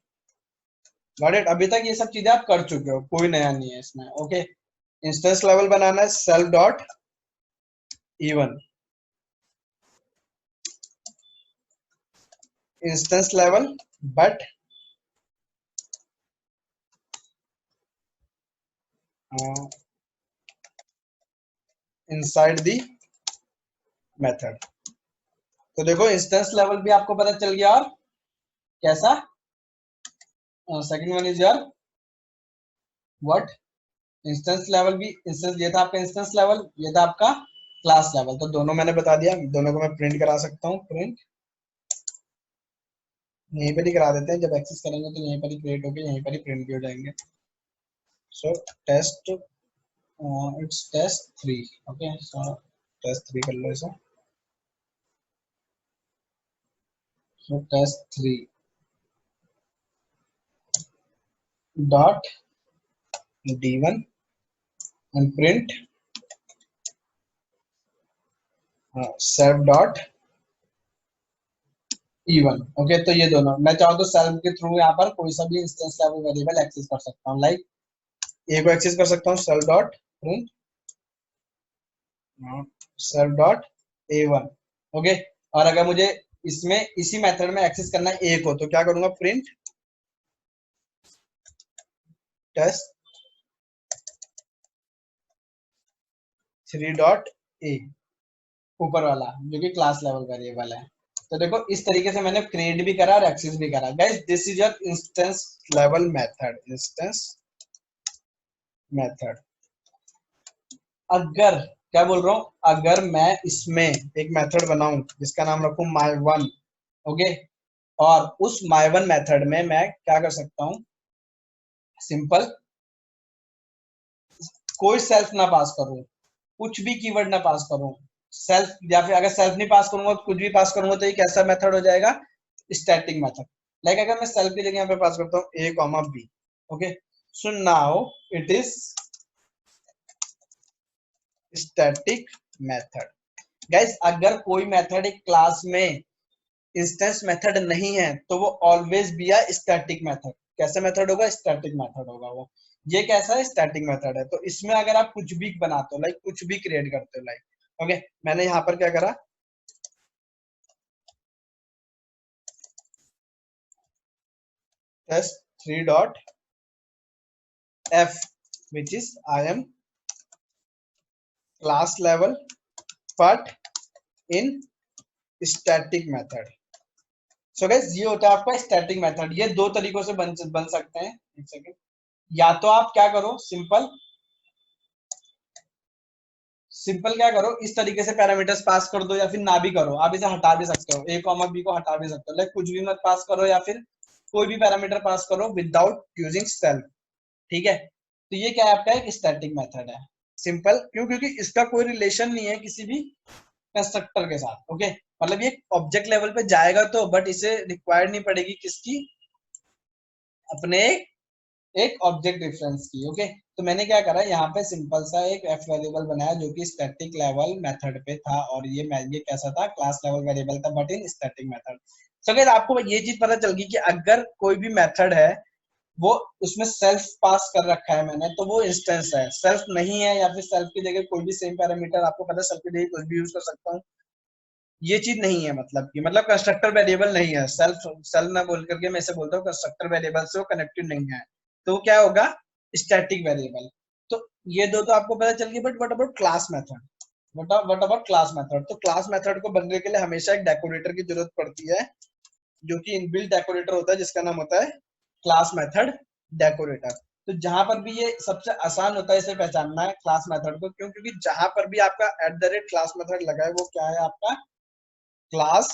Got it? अभी तक ये सब चीजें आप कर चुके हो, कोई नया नहीं है इसमें। ओके, इंस्टेंस लेवल बनाना है self dot e1, instance level but inside the method. तो देखो इंस्टेंस लेवल भी आपको पता चल गया, और कैसा, second one is your what, instance level भी, इंस्टेंस ये था आपका इंस्टेंस लेवल, ये था आपका क्लास लेवल, तो दोनों मैंने बता दिया, दोनों को मैं प्रिंट करा सकता हूँ, प्रिंट यहीं पर ही करा देते हैं, जब एक्सेस करेंगे तो यहीं पर ही क्रिएट होके यहीं पर ही प्रिंट भी हो जाएंगे। So test it's test 3। Okay, so test 3 कर लो इसे। So test 3 dot d1 and print self dot e1। ओके, तो ये दोनों मैं चाहूँ तो सेल्फ के थ्रू यहाँ पर कोई सा भी इंस्टेंस लेवल वेरिएबल एक्सेस कर सकता हूँ। लाइक ए को एक्सेस कर सकता हूँ self dot print self dot a1। Okay, और अगर मुझे इसमें इसी मेथड में एक्सेस करना है ए को, तो क्या करूंगा, प्रिंट टेस्ट 3 डॉट ए, ऊपर वाला जो कि क्लास लेवल वेरिएबल है। तो देखो इस तरीके से मैंने क्रिएट भी करा और एक्सेस भी करा। Guys this is your instance level method. Instance method. अगर क्या बोल रहा हूँ, अगर मैं इसमें एक मेथड बनाऊं जिसका नाम रखूं my1, ओके, और उस my1 मेथड में मैं क्या कर सकता हूँ, सिंपल कोई सेल्फ ना पास करूं, कुछ भी कीवर्ड ना पास करूं, सेल्फ, या फिर अगर सेल्फ नहीं पास करूंगा तो कुछ भी पास करूंगा तो ये कैसा मेथड हो जाएगा, स्टैटिक मेथड। लाइक अगर मैं सेल्फ की जगह यहाँ पे पास करता हूँ a comma b। Okay, so now it is static method. Guys अगर कोई मेथड एक क्लास में इंस्टेंस मेथड नहीं है तो वो always be a static method. कैसे मेथड होगा, स्टैटिक मेथड होगा वो। ये कैसा है, स्टैटिक मेथड है। तो इसमें अगर आप कुछ भी बनाते हो, लाइक कुछ भी क्रिएट करते हो, लाइक ओके, मैंने यहाँ पर क्या करा, test 3 dot f which is I am class level but in static method। So guys ये होता है आपका स्टैटिक मेथड। ये दो तरीकों से बन सकते हैं। एक सेकंड, या तो आप क्या करो, सिंपल क्या करो, इस तरीके से पैरामीटर्स पास कर दो, या फिर ना भी करो, आप इसे हटा भी सकते हो, a कॉमा b को हटा भी सकते हो, लाइक कुछ भी मत पास करो, या फिर कोई भी पैरामीटर पास करो विदाउट यूजिंग सेल्फ। ठीक है, तो ये क्या है, आपका एक स्टैटिक मेथड है। सिंपल क्यों, क्योंकि इसका कोई रिलेशन नहीं है किसी भी कंस्ट्रक्टर के साथ। ओके, मतलब ये ऑब्जेक्ट लेवल पे जाएगा तो, बट इसे रिक्वायर्ड नहीं पड़ेगी किसकी, अपने एक ऑब्जेक्ट डिफरेंस की। ओके, तो मैंने क्या करा, यहाँ पे सिंपल सा एक एफ वेरिएबल बनाया जो कि स्टैटिक लेवल मेथड पे था, और ये कैसा था, क्लास लेवल वेरिएबल था बट इन स्टैटिक मेथड। सो अगर आपको ये चीज पता चल गई कि अगर कोई भी मेथड है वो उसमें सेल्फ पास कर रखा है मैंने, तो वो इंस्टेंस है। सेल्फ नहीं है या फिर सेल्फ की जगह कोई भी सेम पैरामीटर, आपको पता है सेल्फ की जगह कुछ भी यूज कर सकता हूँ, ये चीज नहीं है। मतलब कि मतलब कंस्ट्रक्टर वेरिएबल नहीं है, सेल्फ सेल्फ ना बोल करके मैं इसे बोलता हूँ कंस्ट्रक्टर वेरिएबल से वो कनेक्टेड नहीं है, तो क्या होगा, स्टैटिक वेरिएबल। तो ये दो तो आपको पता चल गई, but what about class method, what about class method. तो क्लास मेथड को बनने के लिए हमेशा एक डेकोरेटर की जरूरत पड़ती है, जो कि इनबिल्ट डेकोरेटर होता है जिसका नाम होता है क्लास मेथड डेकोरेटर। तो जहां पर भी ये सबसे आसान होता है इसे पहचानना है क्लास मेथड को, क्यों, क्योंकि जहां पर भी आपका @ क्लास मेथड लगा है वो क्या है, आपका क्लास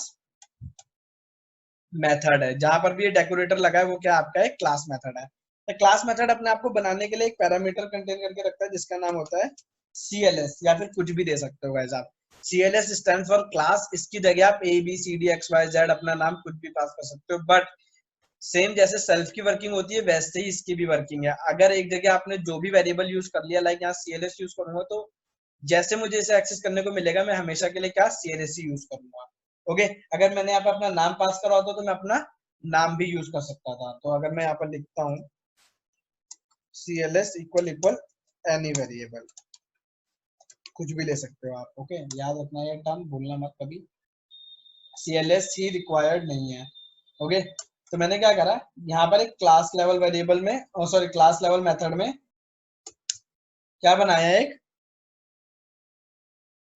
मेथड है। जहां पर भी ये डेकोरेटर लगा है वो क्या आपका एक क्लास मेथड है। तो क्लास मेथड अपने आप को बनाने के लिए एक पैरामीटर कंटेन करके रखता है जिसका नाम होता है CLS, या फिर कुछ भी दे सकते हो गाइस आप। CLS stand for class. इसकी जगह आप ABCDXYZ अपना नाम कुछ भी पास कर सकते हो, बट सेम जैसे सेल्फ की वर्किंग होती है वैसे ही इसकी भी वर्किंग है। अगर एक जगह आपने जो भी वेरिएबल यूज कर लिया, लाइक यहाँ CLS यूज करूंगा, तो जैसे मुझे इसे एक्सेस करने को मिलेगा मैं हमेशा के लिए क्या CLS ही यूज करूंगा। ओके, अगर मैंने यहाँ पे अपना नाम पास करा होता तो मैं अपना नाम भी यूज कर सकता था। तो अगर मैं यहाँ पर लिखता हूँ CLS equal equal any variable, कुछ भी ले सकते हो आप। ओके, याद रखना ये टर्म, भूलना मत कभी, CLS ही रिक्वायर्ड नहीं है। ओके, तो मैंने क्या करा, यहाँ पर एक क्लास लेवल वेरिएबल में, सॉरी क्लास लेवल मेथड में क्या बनाया, एक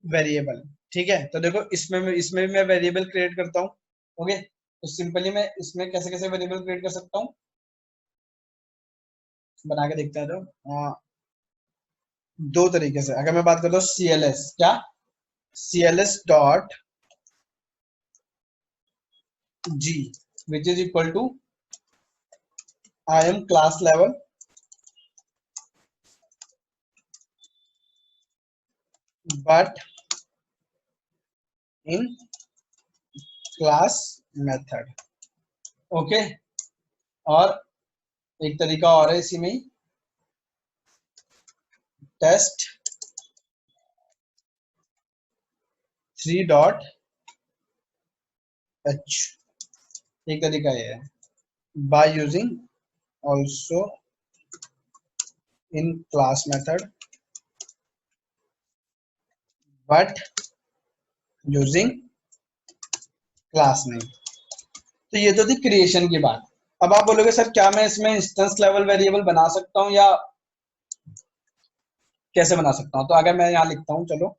वेरिएबल। ठीक है, तो देखो इसमें भी मैं वेरिएबल क्रिएट करता हूँ। ओके, तो सिंपली मैं इसमें कैसे कैसे वेरिएबल क्रिएट कर सकता हूँ, बना के देखते हैं। तो दो तरीके से, अगर मैं बात करता हूँ CLS, क्या CLS dot G, which is equal to I am class level but in class method. Okay और एक तरीका और है इसी में ही, टेस्ट 3 डॉट h, एक तरीका ये है, by using also in class method but using class name। तो ये तो थी क्रिएशन की बात। अब आप बोलोगे सर क्या मैं इसमें इंस्टेंस लेवल वेरिएबल बना सकता हूँ या कैसे बना सकता हूँ? तो अगर मैं यहाँ लिखता हूँ, चलो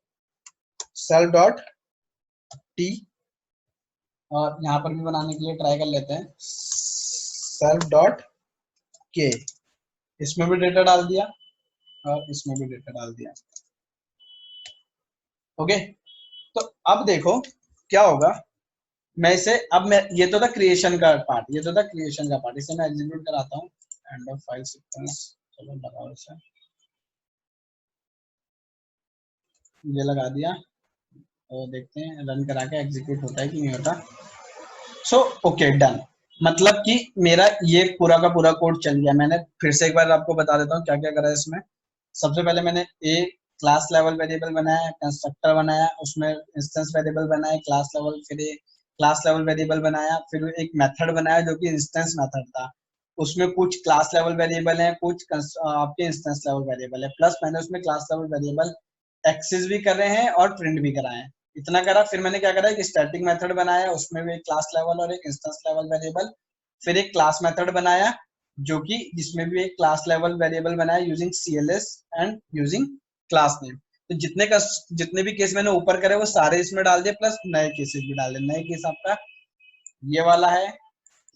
सेल्फ डॉट टी, और यहाँ पर भी बनाने के लिए ट्राई कर लेते हैं, सेल्फ डॉट के, इसमें भी डेटा डाल दिया और इसमें भी डेटा डाल दिया। ओके, तो अब देखो क्या होगा, मैं इसे अब मैं, ये तो था क्रिएशन का पार्ट, ये तो था क्रिएशन का पार्ट, इसे मैं एग्जीक्यूट कराता हूँ, एंड ऑफ फाइल सीक्वेंस, चलो लगाओ इसे, ये लगा दिया और देखते हैं रन करा के एग्जीक्यूट होता है कि नहीं होता। सो ओके डन, मतलब कि मेरा ये पूरा का पूरा कोड चल गया। मैंने फिर से एक बार आपको बता देता हूँ क्या क्या करा है इसमें। सबसे पहले मैंने एक क्लास लेवल वेरिएबल बनाया, कंस्ट्रक्टर बनाया, उसमें इंस्टेंस वेरिएबल बनाया क्लास लेवल, फिर एक क्लास लेवल वेरिएबल बनाया, फिर एक मेथड बनाया जो कि इंस्टेंस मेथड था, उसमें कुछ क्लास लेवल वेरिएबल है, कुछ आपके इंस्टेंस लेवल वेरिएबल है, प्लस मैंने उसमें क्लास लेवल वेरिएबल एक्सेस भी कर रहे हैं और प्रिंट भी कराए हैं। इतना करा, फिर मैंने क्या करा, एक स्टैटिक मेथड बनाया, उसमें भी एक क्लास लेवल और एक इंस्टेंस लेवल वेरिएबल, फिर एक क्लास मेथड बनाया जो कि जिसमें भी एक क्लास लेवल वेरिएबल बनाया using CLS and using class name. तो जितने भी केस मैंने ऊपर करे वो सारे इसमें डाल दिए, प्लस नए केसेस भी डाल दिए। नए केस आपका ये वाला है,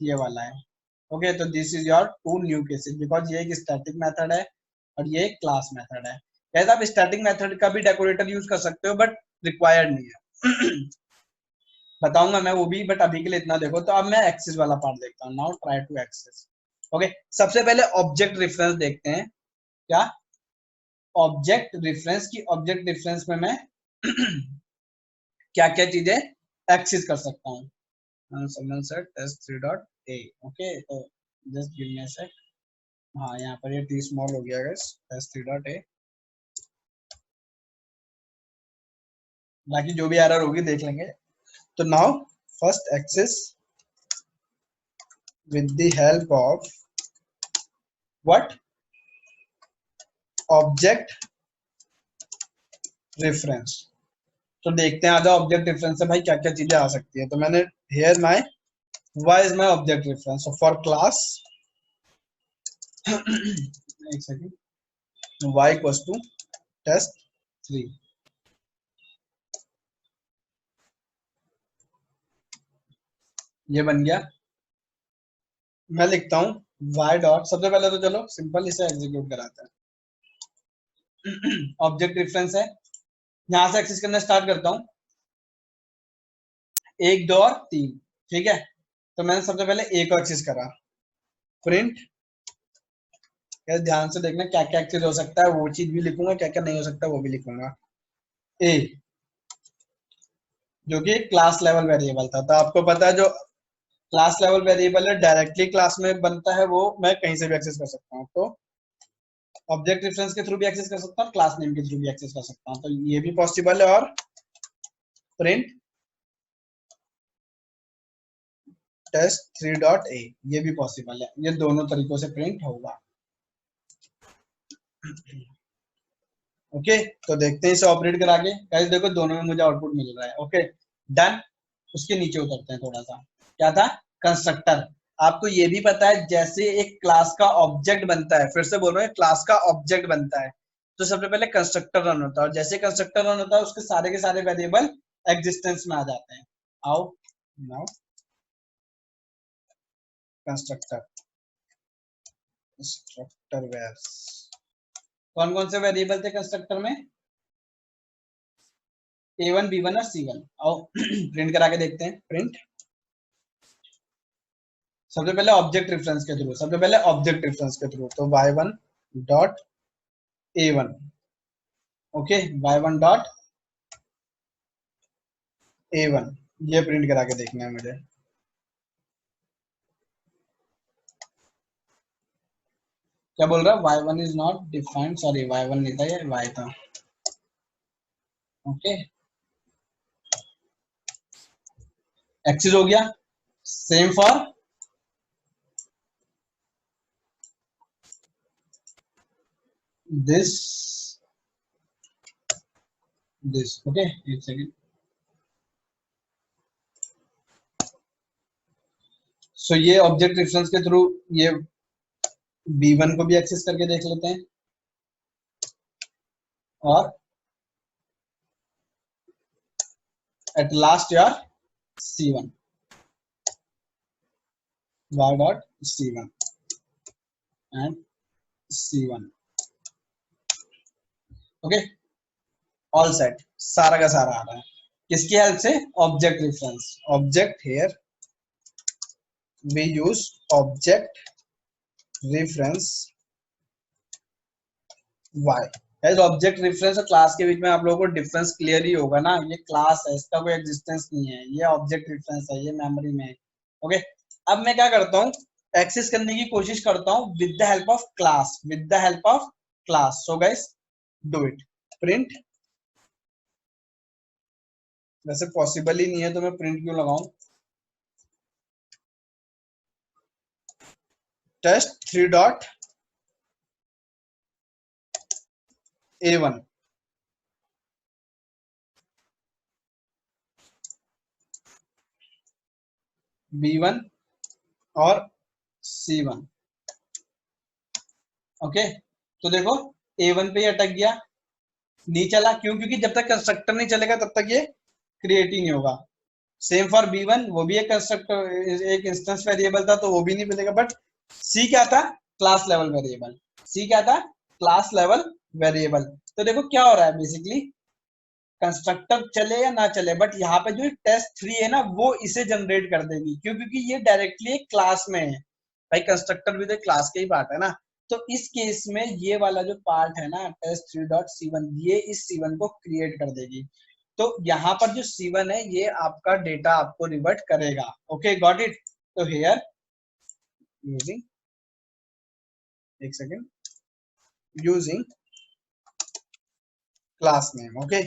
ये वाला है। ओके, तो this is your 2 new cases, because ये एक स्टैटिक मेथड है और ये एक क्लास मेथड है। कैसे आप स्टैटिक मेथड का भी डेकोरेटर यूज कर सकते हो, बट रिक्वायर्ड नहीं है बताऊंगा मैं वो भी, बट अभी के लिए इतना देखो। तो अब मैं एक्सेस वाला पार्ट देखता हूँ, now try to access. Okay, सबसे पहले ऑब्जेक्ट रेफरेंस देखते हैं। क्या ऑब्जेक्ट रेफरेंस की, ऑब्जेक्ट रेफरेंस में मैं क्या क्या चीजें एक्सेस कर सकता हूँ। someone said test3.a, ओके, तो जस्ट गिव मी अ सेक। हाँ, यहाँ पर ये t स्मॉल हो गया गाइस, test3.a, बाकी जो भी एरर होगी देख लेंगे। तो now first access with the help of what, object reference। तो देखते हैं आजा ऑब्जेक्ट रेफरेंस से भाई क्या क्या चीजें आ सकती है। तो मैंने here my y is my object reference, so for class एक second, y equals to test3, ये बन गया। मैं लिखता हूँ y डॉट, सबसे पहले तो चलो सिंपल इसे एग्जीक्यूट कराते हैं। ऑब्जेक्ट रेफरेंस है, यहां से एक्सेस करना स्टार्ट करता हूँ, 1 2 और 3, ठीक है। तो मैंने सबसे पहले a को एक्सेस करा, प्रिंट, ध्यान से देखना क्या क्या एक्सेस हो सकता है, वो चीज भी लिखूंगा, क्या क्या नहीं हो सकता वो भी लिखूंगा। a जो कि क्लास लेवल वेरिएबल था, तो आपको पता है जो क्लास लेवल वेरिएबल है डायरेक्टली क्लास में बनता है, वो मैं कहीं से भी एक्सेस कर सकता हूँ। तो ऑब्जेक्ट रेफरेंस के थ्रू भी एक्सेस कर सकता हूँ, क्लास नेम के थ्रू भी एक्सेस कर सकता हूँ, तो ये भी पॉसिबल है। और प्रिंट test3.a, ये भी पॉसिबल है, ये दोनों तरीकों से प्रिंट होगा। ओके, तो देखते हैं इसे ऑपरेट करा के। गाइस देखो दोनों में मुझे आउटपुट मिल रहा है। ओके डन, उसके नीचे उतरते हैं थोड़ा सा। क्या था, कंस्ट्रक्टर। आपको ये भी पता है जैसे एक क्लास का ऑब्जेक्ट बनता है, फिर से बोल रहे हैं क्लास का ऑब्जेक्ट बनता है, तो सबसे पहले कंस्ट्रक्टर रन होता है, और जैसे कंस्ट्रक्टर रन होता है उसके सारे के सारे वेरिएबल एग्जिस्टेंस में आ जाते हैं। आओ नाउ कंस्ट्रक्टर, कंस्ट्रक्टर वेयर, कौन कौन से वेरिएबल थे कंस्ट्रक्टर में, A1 B1 और C1। आओ प्रिंट करा के देखते हैं। प्रिंट सबसे पहले ऑब्जेक्ट रेफरेंस के थ्रू, तो y1 dot a1, okay, y1 dot a1 ये प्रिंट करा के देखना है मुझे। क्या बोल रहा है? y1 is not defined, sorry y1 नहीं था, ये y था, ओके। एक्सेस हो गया, सेम फॉर दिस ओके। एक सेकेंड, सो ये ऑब्जेक्ट रेफरेंस के थ्रू ये b1 को भी एक्सेस करके देख लेते हैं, और एट लास्ट यार c1, y dot c1 and c1, okay, all set, सारा का सारा आ रहा है किसकी हेल्प से? Object reference. Object here we use object reference y। As object reference और क्लास के बीच में आप लोगों को डिफरेंस क्लियर ही होगा ना, ये क्लास है, इसका कोई एग्जिस्टेंस नहीं है, ये ऑब्जेक्ट रेफरेंस है, ये मेमोरी में है, ओके। अब मैं क्या करता हूँ, एक्सेस करने की कोशिश करता हूँ with the help of class, with the help of class. So guys do it, print, वैसे पॉसिबल ही नहीं है तो मैं प्रिंट क्यों लगाऊं, टेस्ट 3 डॉट a1, b1 और c1, ओके। तो देखो a1 पे ही अटक गया, नहीं चला, क्यों? क्योंकि जब तक कंस्ट्रक्टर नहीं चलेगा तब तक ये क्रिएट ही नहीं होगा। सेम फॉर b1, वो भी एक कंस्ट्रक्टर, एक इंस्टेंस वेरिएबल था तो वो भी नहीं मिलेगा। बट c क्या था? Class level variable. c क्या था? Class level variable. तो देखो क्या हो रहा है, बेसिकली कंस्ट्रक्टर चले या ना चले, बट यहाँ पे जो test3 है ना वो इसे जनरेट कर देगी, क्यों? क्योंकि ये डायरेक्टली एक क्लास में है भाई, कंस्ट्रक्टर भी तो क्लास का ही पार्ट है ना। तो इस केस में ये वाला जो पार्ट है ना test3.c1, ये इस c1 को क्रिएट कर देगी। तो यहाँ पर जो c1 है ये आपका डेटा आपको रिवर्ट करेगा, ओके, गॉट इट। तो हियर यूजिंग, एक second, using class name, okay.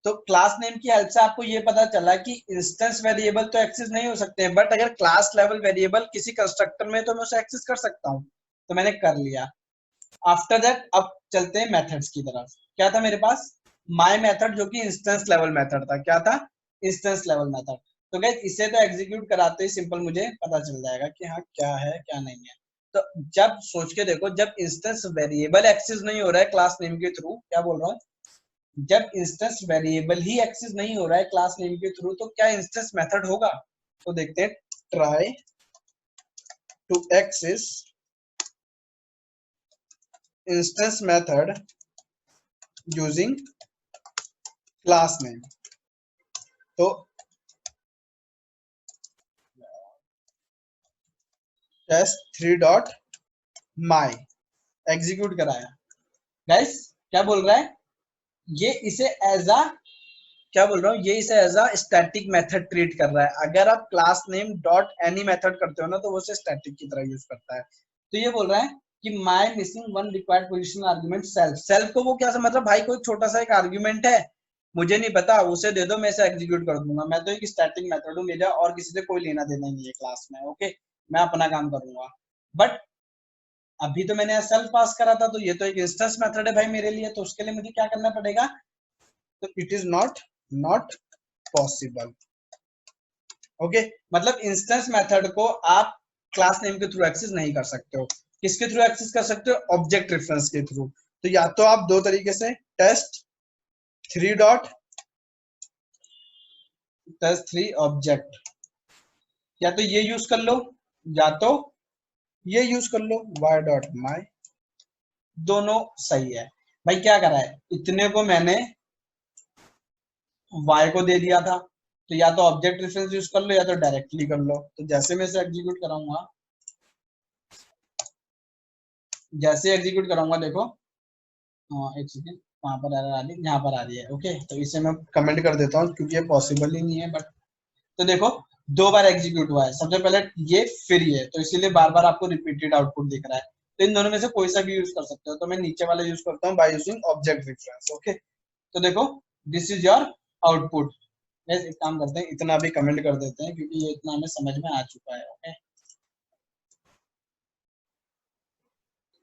तो क्लास नेम की हेल्प से आपको ये पता चला कि इंस्टेंस वेरिएबल तो एक्सेस नहीं हो सकते हैं, बट अगर क्लास लेवल वेरिएबल किसी कंस्ट्रक्टर में तो मैं उसे एक्सेस कर सकता हूँ। तो मैंने कर लिया। आफ्टर दैट अब चलते हैं मेथड्स की तरफ। क्या था मेरे पास? माय मेथड, जो कि इंस्टेंस लेवल मेथड था। क्या था? Instance level method. तो गाइस इसे तो एग्जीक्यूट कराते ही सिंपल मुझे पता चल जाएगा कि हाँ क्या है क्या नहीं है। तो जब सोच के देखो, जब इंस्टेंस वेरिएबल एक्सेस नहीं हो रहा है क्लास नेम के थ्रू, क्या बोल रहा हूँ, जब इंस्टेंस वेरिएबल ही एक्सेस नहीं हो रहा है क्लास नेम के थ्रू, तो क्या इंस्टेंस मेथड होगा? तो देखते हैं, try to access instance method using class name. तो test3 डॉट माई एग्जीक्यूट कराया। गाइस क्या बोल रहा है, ये इसे एज अ, क्या बोल रहा हूँ, ये इसे as a static method treat कर रहा है। अगर आप class name dot any method करते हो ना तो वो उसे स्टैटिक की तरह यूज करता है। तो ये बोल रहा है कि my missing one required position argument self. Self को वो क्या समझ रहा है भाई, कोई छोटा सा एक आर्गुमेंट है, मुझे नहीं पता, उसे दे दो, मैं इसे एग्जीक्यूट कर दूंगा, मैं तो एक स्टैटिक मेथड हूँ, मेरा और किसी से कोई लेना देना नहीं है क्लास में, ओके, मैं अपना काम करूंगा। बट अभी तो मैंने सेल्फ पास करा था, तो ये तो एक इंस्टेंस मेथड है भाई मेरे लिए, तो उसके लिए मुझे क्या करना पड़ेगा? तो it is not possible, okay. मतलब इंस्टेंस मेथड को आप क्लास नेम के थ्रू एक्सेस नहीं कर सकते हो। किसके थ्रू एक्सेस कर सकते हो? ऑब्जेक्ट रेफरेंस के थ्रू। तो या तो आप दो तरीके से, test3 ऑब्जेक्ट, या तो ये यूज कर लो या तो ये यूज कर लो, y.my, दोनों सही है भाई। क्या करा है, इतने को मैंने y को दे दिया था, तो या तो ऑब्जेक्ट रेफरेंस यूज कर लो या तो डायरेक्टली कर लो। तो जैसे मैं इसे एग्जीक्यूट कराऊंगा, जैसे एग्जीक्यूट कराऊंगा देखो, एक सेकेंड, वहां पर एरर आ रही है, यहाँ पर आ रही है। ओके, तो इसे मैं कमेंट कर देता हूँ क्योंकि ये पॉसिबल ही नहीं है। बट तो देखो 2 बार एग्जीक्यूट हुआ है, सबसे पहले ये फिर ये, तो इसीलिए बार बार आपको रिपीटेड आउटपुट दिख रहा है। तो इन दोनों में से कोई सा भी यूज कर सकते हो, तो मैं नीचे वाला यूज करता हूँ by using object reference. Okay, तो देखो दिस इज योर आउटपुट। एक काम करते हैं, इतना भी कमेंट कर देते हैं क्योंकि ये इतना हमें समझ में आ चुका है। ओके,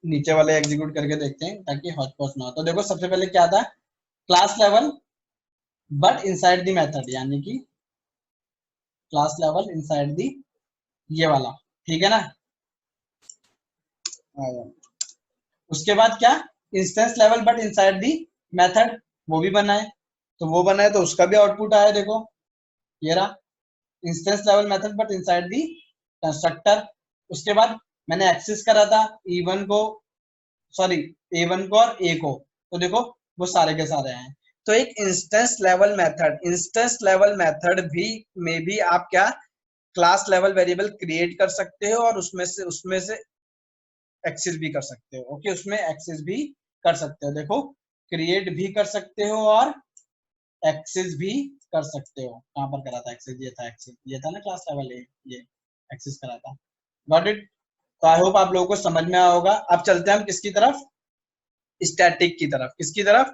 नीचे वाले एग्जीक्यूट करके देखते हैं ताकि हॉचपॉच ना हो। तो देखो सबसे पहले क्या था, class level but inside the method, यानी कि क्लास लेवल इनसाइड दी, ये वाला, ठीक है ना। उसके बाद क्या, instance level but inside the method, वो भी बनाए। तो वो बनाए तो उसका भी आउटपुट आया, देखो ये रहा, instance level method but inside the constructor. उसके बाद मैंने एक्सेस करा था E1 को, सॉरी A1 को और A को, तो देखो वो सारे के सारे हैं। तो एक instance level method, instance level method भी में भी आप क्या क्लास लेवल वेरिएबल क्रिएट कर सकते हो और उसमें से एक्सेस भी कर सकते हो। ओके, उसमें एक्सेस भी कर सकते हो, देखो क्रिएट भी कर सकते हो और एक्सेस भी कर सकते हो। कहां पर करा था एक्सेस, ये था एक्सेस, ये था ना क्लास लेवल, ये एक्सेस करा था। Got it. तो आई होप आप लोगों को समझ में आया होगा। अब चलते हैं हम किसकी तरफ, स्टैटिक की तरफ। किसकी तरफ,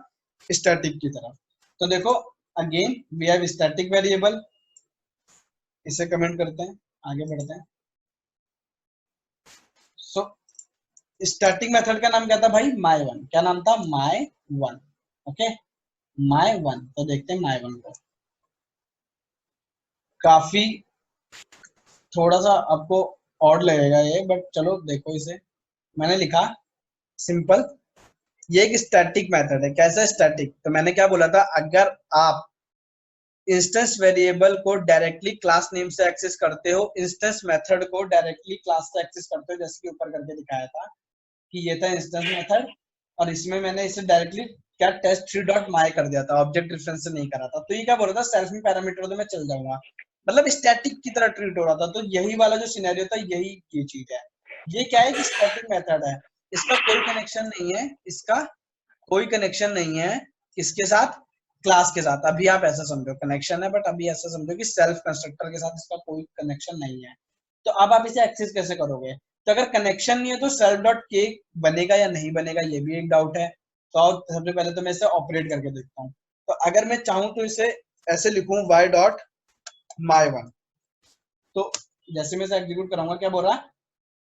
स्टैटिक की तरफ। तो देखो again we have static variable, इसे कमेंट करते हैं, आगे बढ़ते हैं। सो स्टैटिक मेथड का नाम क्या था भाई, माय वन। क्या नाम था, my one. Okay, my one. तो देखते हैं माय वन को, काफी थोड़ा सा आपको ऑड लगेगा ये, बट चलो देखो इसे। मैंने लिखा सिंपल, ये एक स्टैटिक मेथड है। कैसा स्टैटिक, तो मैंने क्या बोला था, अगर आप इंस्टेंस वेरिएबल को डायरेक्टली क्लास नेम से एक्सेस करते हो, इंस्टेंस मेथड को डायरेक्टली क्लास से एक्सेस करते हो, जैसे कि ऊपर करके दिखाया था कि ये था इंस्टेंस मेथड, और इसमें मैंने इसे डायरेक्टली क्या test3.my कर दिया था, ऑब्जेक्ट रेफरेंस से नहीं करा था। तो ये क्या बोल रहा था, सेल्फ में पैरामीटर तो मैं चल जाऊंगा, मतलब स्टैटिक की तरह ट्रीट हो रहा था। तो यही वाला जो सिनेरियो था, यही ये चीज है। ये क्या है कि स्टैटिक मेथड है, इसका कोई कनेक्शन नहीं है, इसका कोई कनेक्शन नहीं है इसके साथ, क्लास के साथ। अभी आप ऐसा समझो कनेक्शन है, बट अभी ऐसा समझो कि सेल्फ कंस्ट्रक्टर के साथ इसका कोई कनेक्शन नहीं है। तो अब आप इसे एक्सेस कैसे करोगे, तो अगर कनेक्शन नहीं है तो सेल्फ डॉट के बनेगा या नहीं बनेगा, ये भी एक डाउट है। तो सबसे पहले तो मैं इसे ऑपरेट करके देखता हूँ। तो अगर मैं चाहूँ तो इसे ऐसे लिखूं y डॉट माय वन। तो जैसे मैं इसे एग्जीक्यूट कराऊंगा, क्या बोल रहा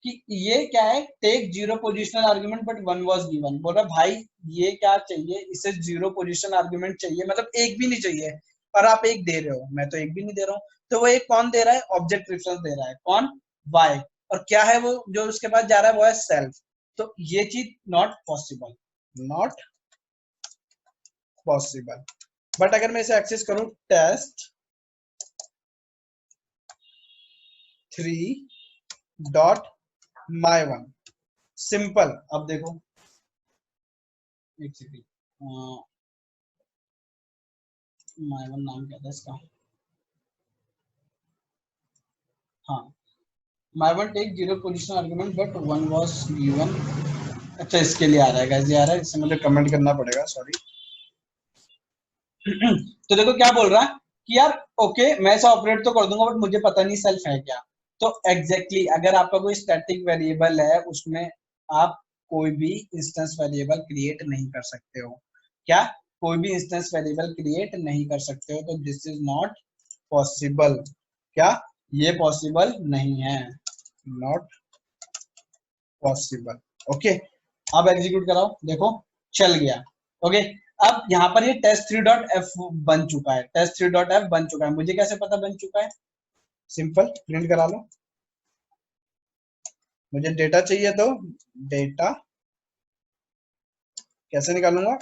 कि ये क्या है, take zero positional argument but one was given. बोल रहा भाई ये क्या चाहिए, इसे जीरो पोजिशन आर्ग्यूमेंट चाहिए, मतलब एक भी नहीं चाहिए, और आप एक दे रहे हो, मैं तो एक भी नहीं दे रहा हूँ। तो वो एक कौन दे रहा है, ऑब्जेक्ट रेफरेंस दे रहा है, कौन, वाई, और क्या है वो जो उसके पास जा रहा है, वो है सेल्फ। तो ये चीज not possible, not possible. But अगर मैं इसे एक्सेस करूं, test 3 dot my one, simple. अब देखो एक सेकेंड, माय वन नाम क्या था इसका, हाँ, my one take zero position argument but one was given. अच्छा इसके लिए आ रहा है गाइस, ये आ रहा है, इसे मुझे कमेंट करना पड़ेगा, सॉरी। तो देखो क्या बोल रहा है कि यार ओके मैं ऐसा ऑपरेट तो कर दूंगा, बट मुझे पता नहीं सेल्फ है क्या। तो एग्जैक्टली अगर आपका कोई स्टैटिक वेरिएबल है, उसमें आप कोई भी इंस्टेंस वेरिएबल क्रिएट नहीं कर सकते हो। क्या, कोई भी इंस्टेंस वेरिएबल क्रिएट नहीं कर सकते हो। तो दिस इज नॉट पॉसिबल। क्या, ये पॉसिबल नहीं है, नॉट पॉसिबल। ओके, अब एग्जीक्यूट कराओ, देखो चल गया। ओके, अब यहाँ पर ये test3.f बन चुका है, test3.f बन चुका है। मुझे कैसे पता बन चुका है, सिंपल प्रिंट करा लो। मुझे डेटा चाहिए तो डेटा कैसे निकालूंगा,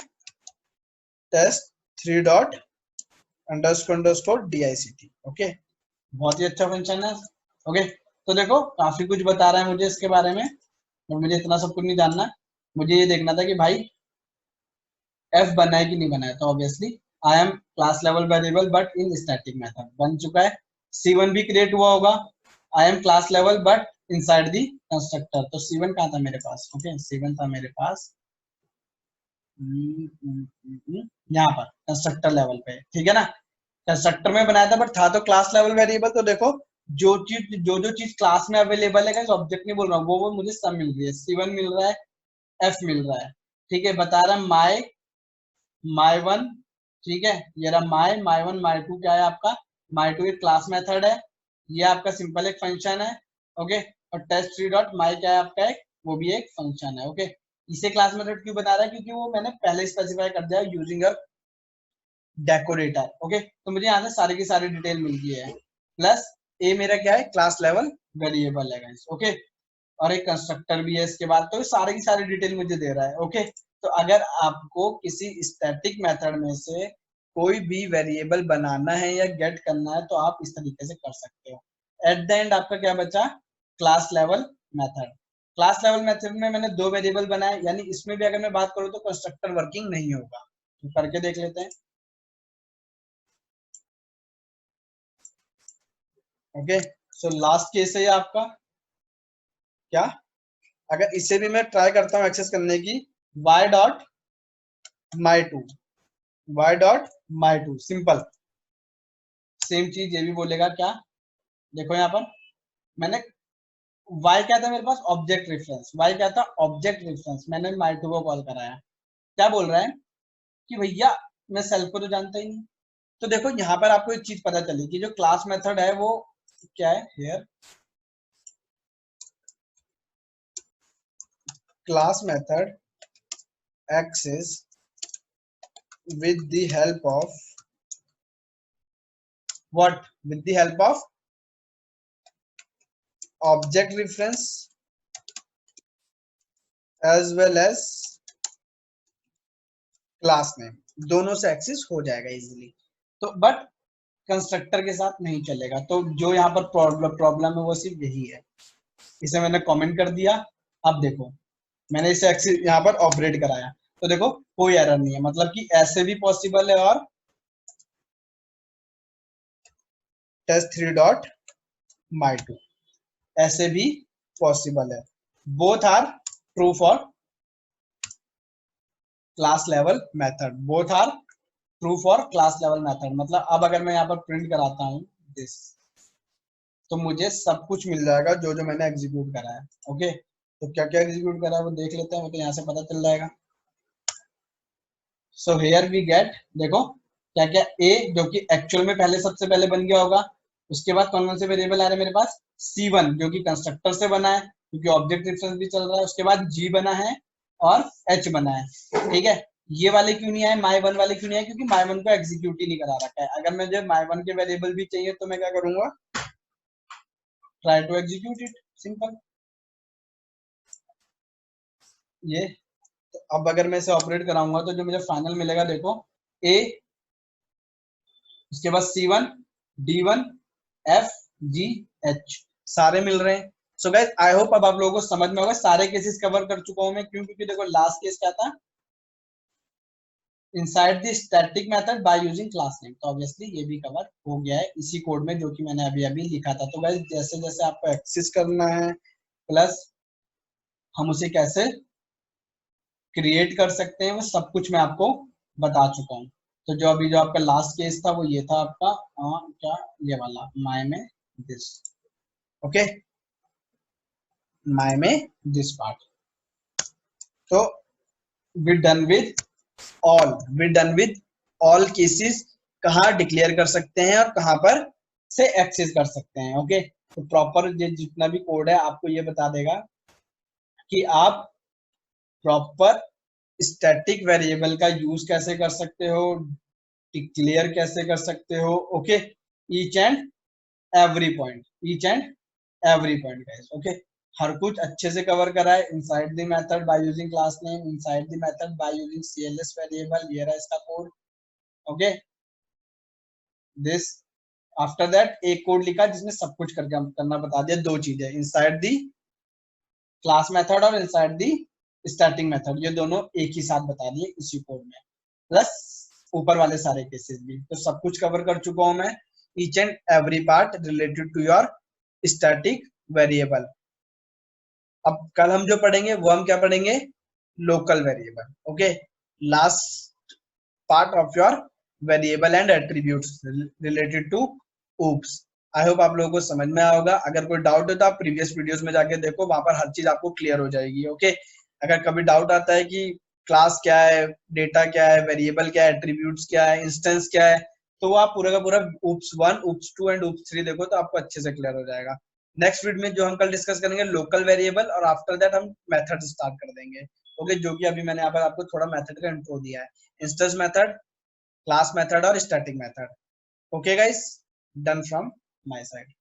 test3._dict। ओके, बहुत ही अच्छा फंक्शन है। ओके, तो देखो काफी कुछ बता रहा है मुझे इसके बारे में, और मुझे इतना सब कुछ नहीं जानना। मुझे ये देखना था कि भाई f बना है कि नहीं बना है। तो obviously I am class level variable but in static method, बन चुका है। C1 भी क्रिएट हुआ होगा, आई am class level but inside the constructor. तो C1 कहाँ था मेरे पास, ओके C1 था मेरे पास यहाँ पर कंस्ट्रक्टर लेवल पे, ठीक है ना। कंस्ट्रक्टर में बनाया था बट था तो क्लास लेवल वेरिएबल। तो देखो जो चीज क्लास में अवेलेबल है, ऑब्जेक्ट नहीं बोल रहा हूँ, वो मुझे सब मिल रही है। C1 मिल रहा है, F मिल रहा है, ठीक है। बता रहा है माई वन, ठीक है, ये रहा माई वन, माई टू क्या है आपका, माई टू एक क्लास मेथड है, ये आपका सिंपल एक फंक्शन है, ओके। और टेस्ट थ्री डॉट माई क्या है आपका, एक वो भी एक फंक्शन है, ओके। इसे क्लास मेथड क्यों बता रहा है, क्योंकि वो मैंने पहले स्पेसिफाई कर दिया यूजिंग अ डेकोरेटर, ओके। तो मुझे यहाँ से सारी की सारी डिटेल मिल गई है। प्लस ए मेरा क्या है, क्लास लेवल वेरिएबल है गाइस, ओके। और एक कंस्ट्रक्टर भी है इसके बाद। तो सारे की सारी डिटेल मुझे दे रहा है, ओके। तो अगर आपको किसी स्टैटिक मेथड में से कोई भी वेरिएबल बनाना है या गेट करना है तो आप इस तरीके से कर सकते हो। एट द एंड आपका क्या बचा, class level method. Class level method में मैंने 2 वेरिएबल बनाए, यानी इसमें भी अगर मैं बात करूँ तो कंस्ट्रक्टर वर्किंग नहीं होगा। तो करके देख लेते हैं, ओके। सो लास्ट केस है ये आपका, क्या, अगर इसे भी मैं ट्राई करता हूँ एक्सेस करने की, y dot my two, y dot my two, simple same चीज ये भी बोलेगा क्या। देखो यहाँ पर मैंने y क्या था मेरे पास, ऑब्जेक्ट रेफरेंस, y क्या था, ऑब्जेक्ट रेफरेंस। मैंने माई टू को कॉल कराया, क्या बोल रहा है कि भैया मैं सेल्फ को तो जानता ही नहीं। तो देखो यहाँ पर आपको एक चीज पता चली कि जो क्लास मेथड है वो क्या है, here class method access with the help of what, with the help of object reference as well as class name, दोनों से एक्सेस हो जाएगा इजीली। तो बट कंस्ट्रक्टर के साथ नहीं चलेगा। तो जो यहाँ पर प्रॉब्लम है वो सिर्फ यही है। इसे मैंने कमेंट कर दिया। अब देखो मैंने इसे एक्सेस यहाँ पर ऑपरेट कराया, तो देखो कोई एरर नहीं है, मतलब कि ऐसे भी पॉसिबल है और test three dot my two ऐसे भी पॉसिबल है। Both are true for class level method, both are true for class level method. मतलब अब अगर मैं यहाँ पर प्रिंट कराता हूँ दिस, तो मुझे सब कुछ मिल जाएगा जो जो मैंने एग्जीक्यूट करा है, ओके। तो क्या क्या एग्जीक्यूट करा है वो देख लेते हैं, वो तो यहाँ से पता चल जाएगा। सो हेयर वी गेट, देखो क्या क्या, ए जो कि एक्चुअल में पहले सबसे पहले बन गया होगा। उसके बाद कौन कौन से वेरिएबल आ रहे हैं मेरे पास, C1 जो कि कंस्ट्रक्टर से बना है क्योंकि ऑब्जेक्ट रेफरेंस भी चल रहा है। उसके बाद G बना है और H बना है, ठीक है। ये वाले क्यों नहीं आए, माई वन वाले क्यों नहीं आए, क्योंकि माई वन को एग्जीक्यूट ही नहीं करा रखा है। अगर मुझे माई वन के वेरिएबल भी चाहिए तो मैं क्या करूंगा, try to execute it, simple ये। तो अब अगर मैं इसे ऑपरेट कराऊंगा तो जो मुझे फाइनल मिलेगा, देखो ए, उसके बाद C1, D1, F, G, H सारे मिल रहे हैं। सो गाइस आई होप अब आप लोगों को समझ में होगा। सारे केसेस कवर कर चुका हूं मैं, क्यों, क्योंकि देखो लास्ट केस क्या था, inside the static method by using class name. तो ऑब्वियसली ये भी कवर हो गया है इसी कोड में जो कि मैंने अभी अभी लिखा था। तो गाइस जैसे जैसे आपको एक्सेस करना है, प्लस हम उसे कैसे क्रिएट कर सकते हैं, वो सब कुछ मैं आपको बता चुका हूँ। तो जो अभी जो आपका लास्ट केस था वो ये था आपका क्या, ये वाला माई में दिस, ओके, माई में दिस पार्ट। तो we done with all, we done with all cases, कहाँ डिक्लेयर कर सकते हैं और कहाँ पर से एक्सेस कर सकते हैं, ओके। तो प्रॉपर ये जितना भी कोड है आपको ये बता देगा कि आप प्रॉपर स्टैटिक वेरिएबल का यूज कैसे कर सकते हो, डिक्लेयर कैसे कर सकते हो, okay. Each and every point, each and every point guys, okay. हर कुछ अच्छे से कवर करा है। Inside the method by using class name, inside the method by using CLS variable, ये रहा इसका code, okay. This after that एक कोड लिखा जिसमें सब कुछ करके करना बता दिया। 2 चीजें, इनसाइड द क्लास मेथड और इनसाइड द स्टार्टिंग मेथड, ये दोनों एक ही साथ बता दिए इसी कोड में, प्लस ऊपर वाले सारे केसेस भी। तो सब कुछ कवर कर चुका हूं मैं, each and every part related to your static variable. अब कल हम जो पढ़ेंगे वो हम क्या पढ़ेंगे, local variable. Okay, last part of your variable and attributes related to oops। I hope आप लोगों को समझ में आया होगा। अगर कोई डाउट है तो आप प्रीवियस वीडियोस में जाके देखो, वहां पर हर चीज आपको क्लियर हो जाएगी। ओके, अगर कभी डाउट आता है कि क्लास क्या है, डेटा क्या है, वेरिएबल क्या है, एट्रीब्यूट्स क्या है, इंस्टेंस क्या है, तो वो आप पूरा का पूरा oops 1, oops 2 एंड oops 3 देखो तो आपको अच्छे से क्लियर हो जाएगा। नेक्स्ट वीडियो में जो हम कल डिस्कस करेंगे लोकल वेरिएबल, और आफ्टर दैट हम मेथड स्टार्ट कर देंगे। ओके, जो कि अभी मैंने यहाँ पर आपको थोड़ा मेथड का इंट्रो दिया है, इंस्टेंस मेथड, क्लास मेथड और static method. Okay guys, done from my side.